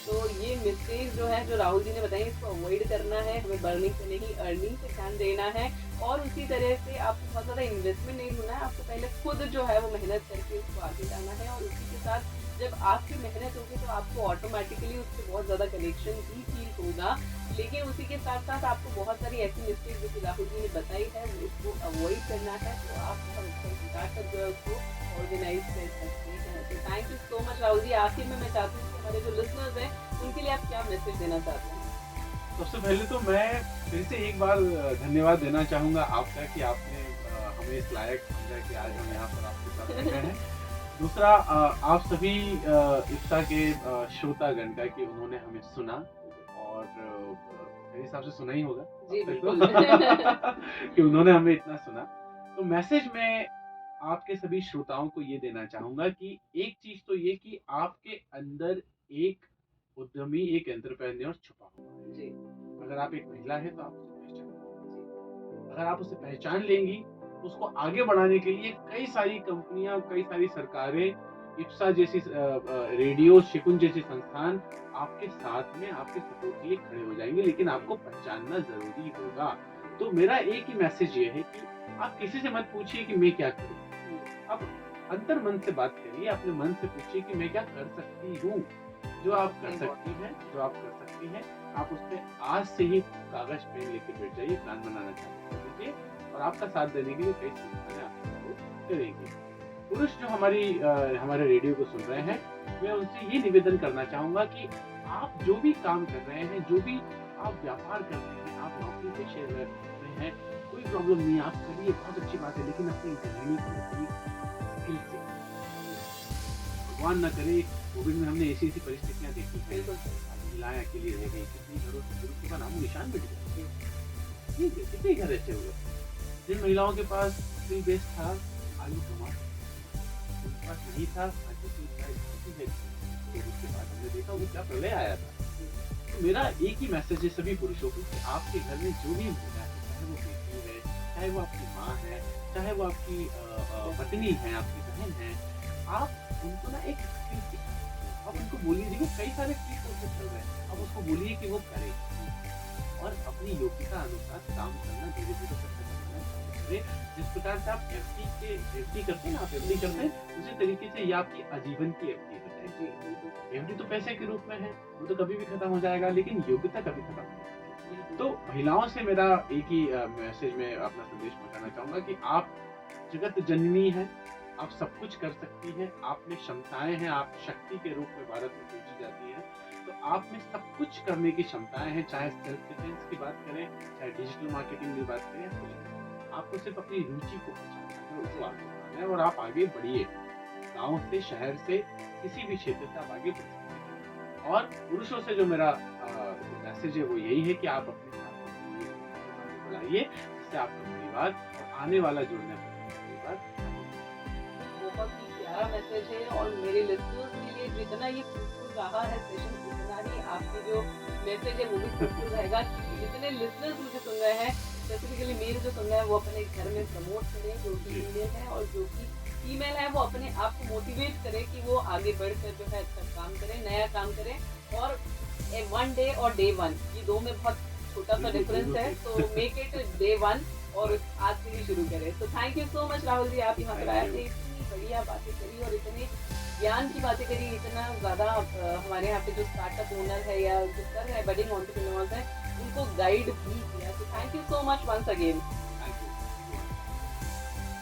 तो ये मिस्टेक जो है, जो राहुल जी ने बताई, इसको अवॉइड करना है। हमें बर्निंग पे नहीं, अर्निंग पे ध्यान देना है। और उसी तरह से आपको बहुत ज़्यादा इन्वेस्टमेंट नहीं होना है, आपको पहले खुद जो है वो मेहनत करके उसको आगे जाना है। और उसी के साथ जब आपकी मेहनत होगी तो आपको ऑटोमेटिकली उससे बहुत ज़्यादा कनेक्शन भी फील होगा। लेकिन उसी के साथ साथ आपको बहुत सारी ऐसी मिस्टेक जो राहुल जी ने बताई है उसको अवॉइड करना है। तो आप स्टार्टअप जो है उसको ऑर्गेनाइज कर सकते हैं। तो thank you so much Rahul ji. आखिर में मैं चाहती हूँ कि हमारे जो लिसनर्स हैं उनके लिए आप क्या मैसेज देना चाहते हैं? सबसे पहले तो मैं फिर से एक बार धन्यवाद देना चाहूँगा आपका कि आपने हमें इस लायक समझा कि आज हम यहाँ पर आपके साथ बैठे हैं। दूसरा, आप सभी इफ्सा के श्रोतागण का कि उन्होंने हमें सुना, और मेरे हिसाब से सुना ही होगा जी, बिल्कुल। कि उन्होंने हमें इतना सुना। तो मैसेज में आपके सभी श्रोताओं को ये देना चाहूँगा कि एक चीज़ तो ये कि आपके अंदर एक उद्यमी, एक एंटरप्रेन्योर छुपा हुआ है। अगर आप एक महिला है तो आप उसे पहचान, अगर आप उसे पहचान लेंगी, उसको आगे बढ़ाने के लिए कई सारी कंपनियां, कई सारी सरकारें, इप्सा जैसी रेडियो, शिकुन जैसी संस्थान आपके साथ में, आपके सपोर्ट के लिए खड़े हो जाएंगे। लेकिन आपको पहचानना जरूरी होगा। तो मेरा एक ही मैसेज ये है कि आप किसी से मत पूछिए कि मैं क्या करूं, आप अंतर मन से बात करिए, अपने मन से पूछिए कि मैं क्या कर सकती हूँ। जो आप कर सकती हैं, जो आप कर सकती हैं, आप उसमें आज से ही कागज पेन लेके बैठ जाइए, प्लान बनाना चाहते हैं, और आपका साथ देने के लिए कई संस्थाएं आपको करेंगी। पुरुष जो हमारे रेडियो को सुन रहे हैं, मैं उनसे ये निवेदन करना चाहूंगा कि आप जो भी काम कर रहे हैं, जो भी आप व्यापार कर रहे हैं, आप नौकरी पेशे में हैं, कोई प्रॉब्लम नहीं है, आप करिए, बहुत अच्छी बात है। लेकिन अपनी गृहिणी को स्किल से, भगवान न करे कोविड में हमने ऐसी परिस्थितियां देखी है, महिलाएं अकेली रह गई, कितनी घरों से पुरुष का नामो निशान मिट गया। ठीक है, कितने घर ऐसे हुए जिन महिलाओं के पास स्किल बेस था, आलू टमाटर, उनके पास नहीं था, उसके बाद हमने देखा वो क्या प्रलय आया था। तो मेरा एक ही मैसेज है सभी पुरुषों को कि आपके घर में जो भी महिला है, चाहे वो बेटी है, चाहे वो आपकी माँ है, चाहे वो आपकी पत्नी है, आपकी बहन है, आप उनको ना एक स्किल सिखाओ। आप उनको बोलिए, देखिए कई सारे फ्री कोर्सेज चल रहे हैं, आप उसको बोलिए कि वो करे और अपनी योग्यता अनुसार काम करना धीरे धीरे करते करे। जिस प्रकार से आप एफडी करते हैं ना, आप एफडी करते हैं, उसी तरीके से ये आपकी आजीवन की एफडी हो जाएगी। एफडी तो पैसे के रूप में है, वो तो कभी भी खत्म हो जाएगा, लेकिन योग्यता कभी खत्म नहीं होगी। तो महिलाओं से मेरा एक ही मैसेज में अपना संदेश पहुंचाना चाहूंगा कि आप जगत जननी है, आप सब कुछ कर सकती है, आप में क्षमताएं हैं, आप शक्ति के रूप में भारत में पूजी जाती है। तो आप में सब कुछ करने की क्षमताएं हैं, चाहे सेल्फ डिफेंस की बात करें, चाहे डिजिटल मार्केटिंग की बात करें, तो आपको सिर्फ अपनी रुचि को पहचानना है, उसको आगे बढ़ाना है और आप आगे बढ़िए। गांव से, शहर से, किसी भी क्षेत्र से आप आगे बढ़ सकते हैं। और पुरुषों से जो मेरा मैसेज है वो यही है कि आप अपने साथ बढ़ाइए, जिससे आपका परिवार और आने वाला जुड़ने वाला परिवार। बहुत ही प्यारा मैसेज है और मेरे लिसनर्स के लिए जितना ये फ्रूटफुल रहा है सेशन, उतना ही आपकी जो मैसेज है वो भी फ्रूटफुल रहेगा। जितने लिसनर्स मुझे सुन रहे हैं, स्पेसिफिकली मेल जो सुन रहे हैं, वो अपने घर में प्रमोट करें, जो कि फीमेल है और जो कि फीमेल है, वो अपने आप को मोटिवेट करें कि वो आगे बढ़कर जो है अच्छा काम करें, नया काम करें। और 1 डे और day 1 ये दो में बहुत छोटा सा डिफरेंस है, तो मेक इट day 1 और आज से ही शुरू करें। तो thank you so much Rahul ji, आप यहाँ पर आए थे, इतनी बढ़िया बातें करी और इतने ज्ञान की बातें करी, इतना ज़्यादा हमारे यहाँ पे जो स्टार्टअप ओनर है या जो कर रहे हैं बडिंग एंटरप्रेन्योर्स हैं, उनको गाइड भी किया। तो thank you so much once again.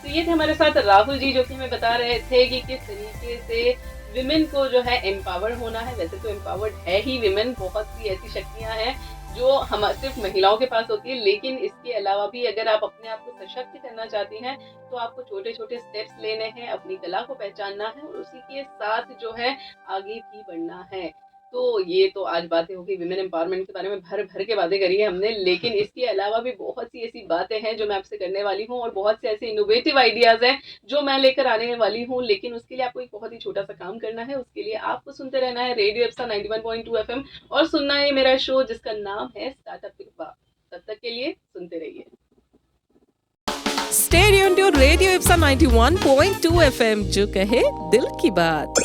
तो ये थे हमारे साथ राहुल जी, जो कि हमें बता रहे थे कि किस तरीके से विमेन को जो है एम्पावर्ड होना है। वैसे तो एम्पावर्ड है ही विमेन, बहुत सी ऐसी शक्तियां हैं जो हम सिर्फ महिलाओं के पास होती है, लेकिन इसके अलावा भी अगर आप अपने आप को सशक्त करना चाहती हैं तो आपको छोटे छोटे स्टेप्स लेने हैं, अपनी कला को पहचानना है और उसी के साथ जो है आगे भी बढ़ना है। तो ये तो आज बातें होगी विमेन एम्पावरमेंट के बारे में, भर भर के बातें करी है हमने, लेकिन इसके अलावा भी बहुत सी ऐसी बातें हैं जो मैं आपसे करने वाली हूँ और बहुत से ऐसे इनोवेटिव आइडियाज हैं जो मैं लेकर आने वाली हूँ। लेकिन उसके लिए आपको एक बहुत ही छोटा सा काम करना है। उसके लिए आपको सुनते रहना है रेडियो एप्सा 91.2 FM और सुनना है मेरा शो जिसका नाम है स्टार्टअप विद बा। तब तक के लिए सुनते रहिए। Stay tuned to radio Epsa 91.2 FM, जो कहे दिल की बात।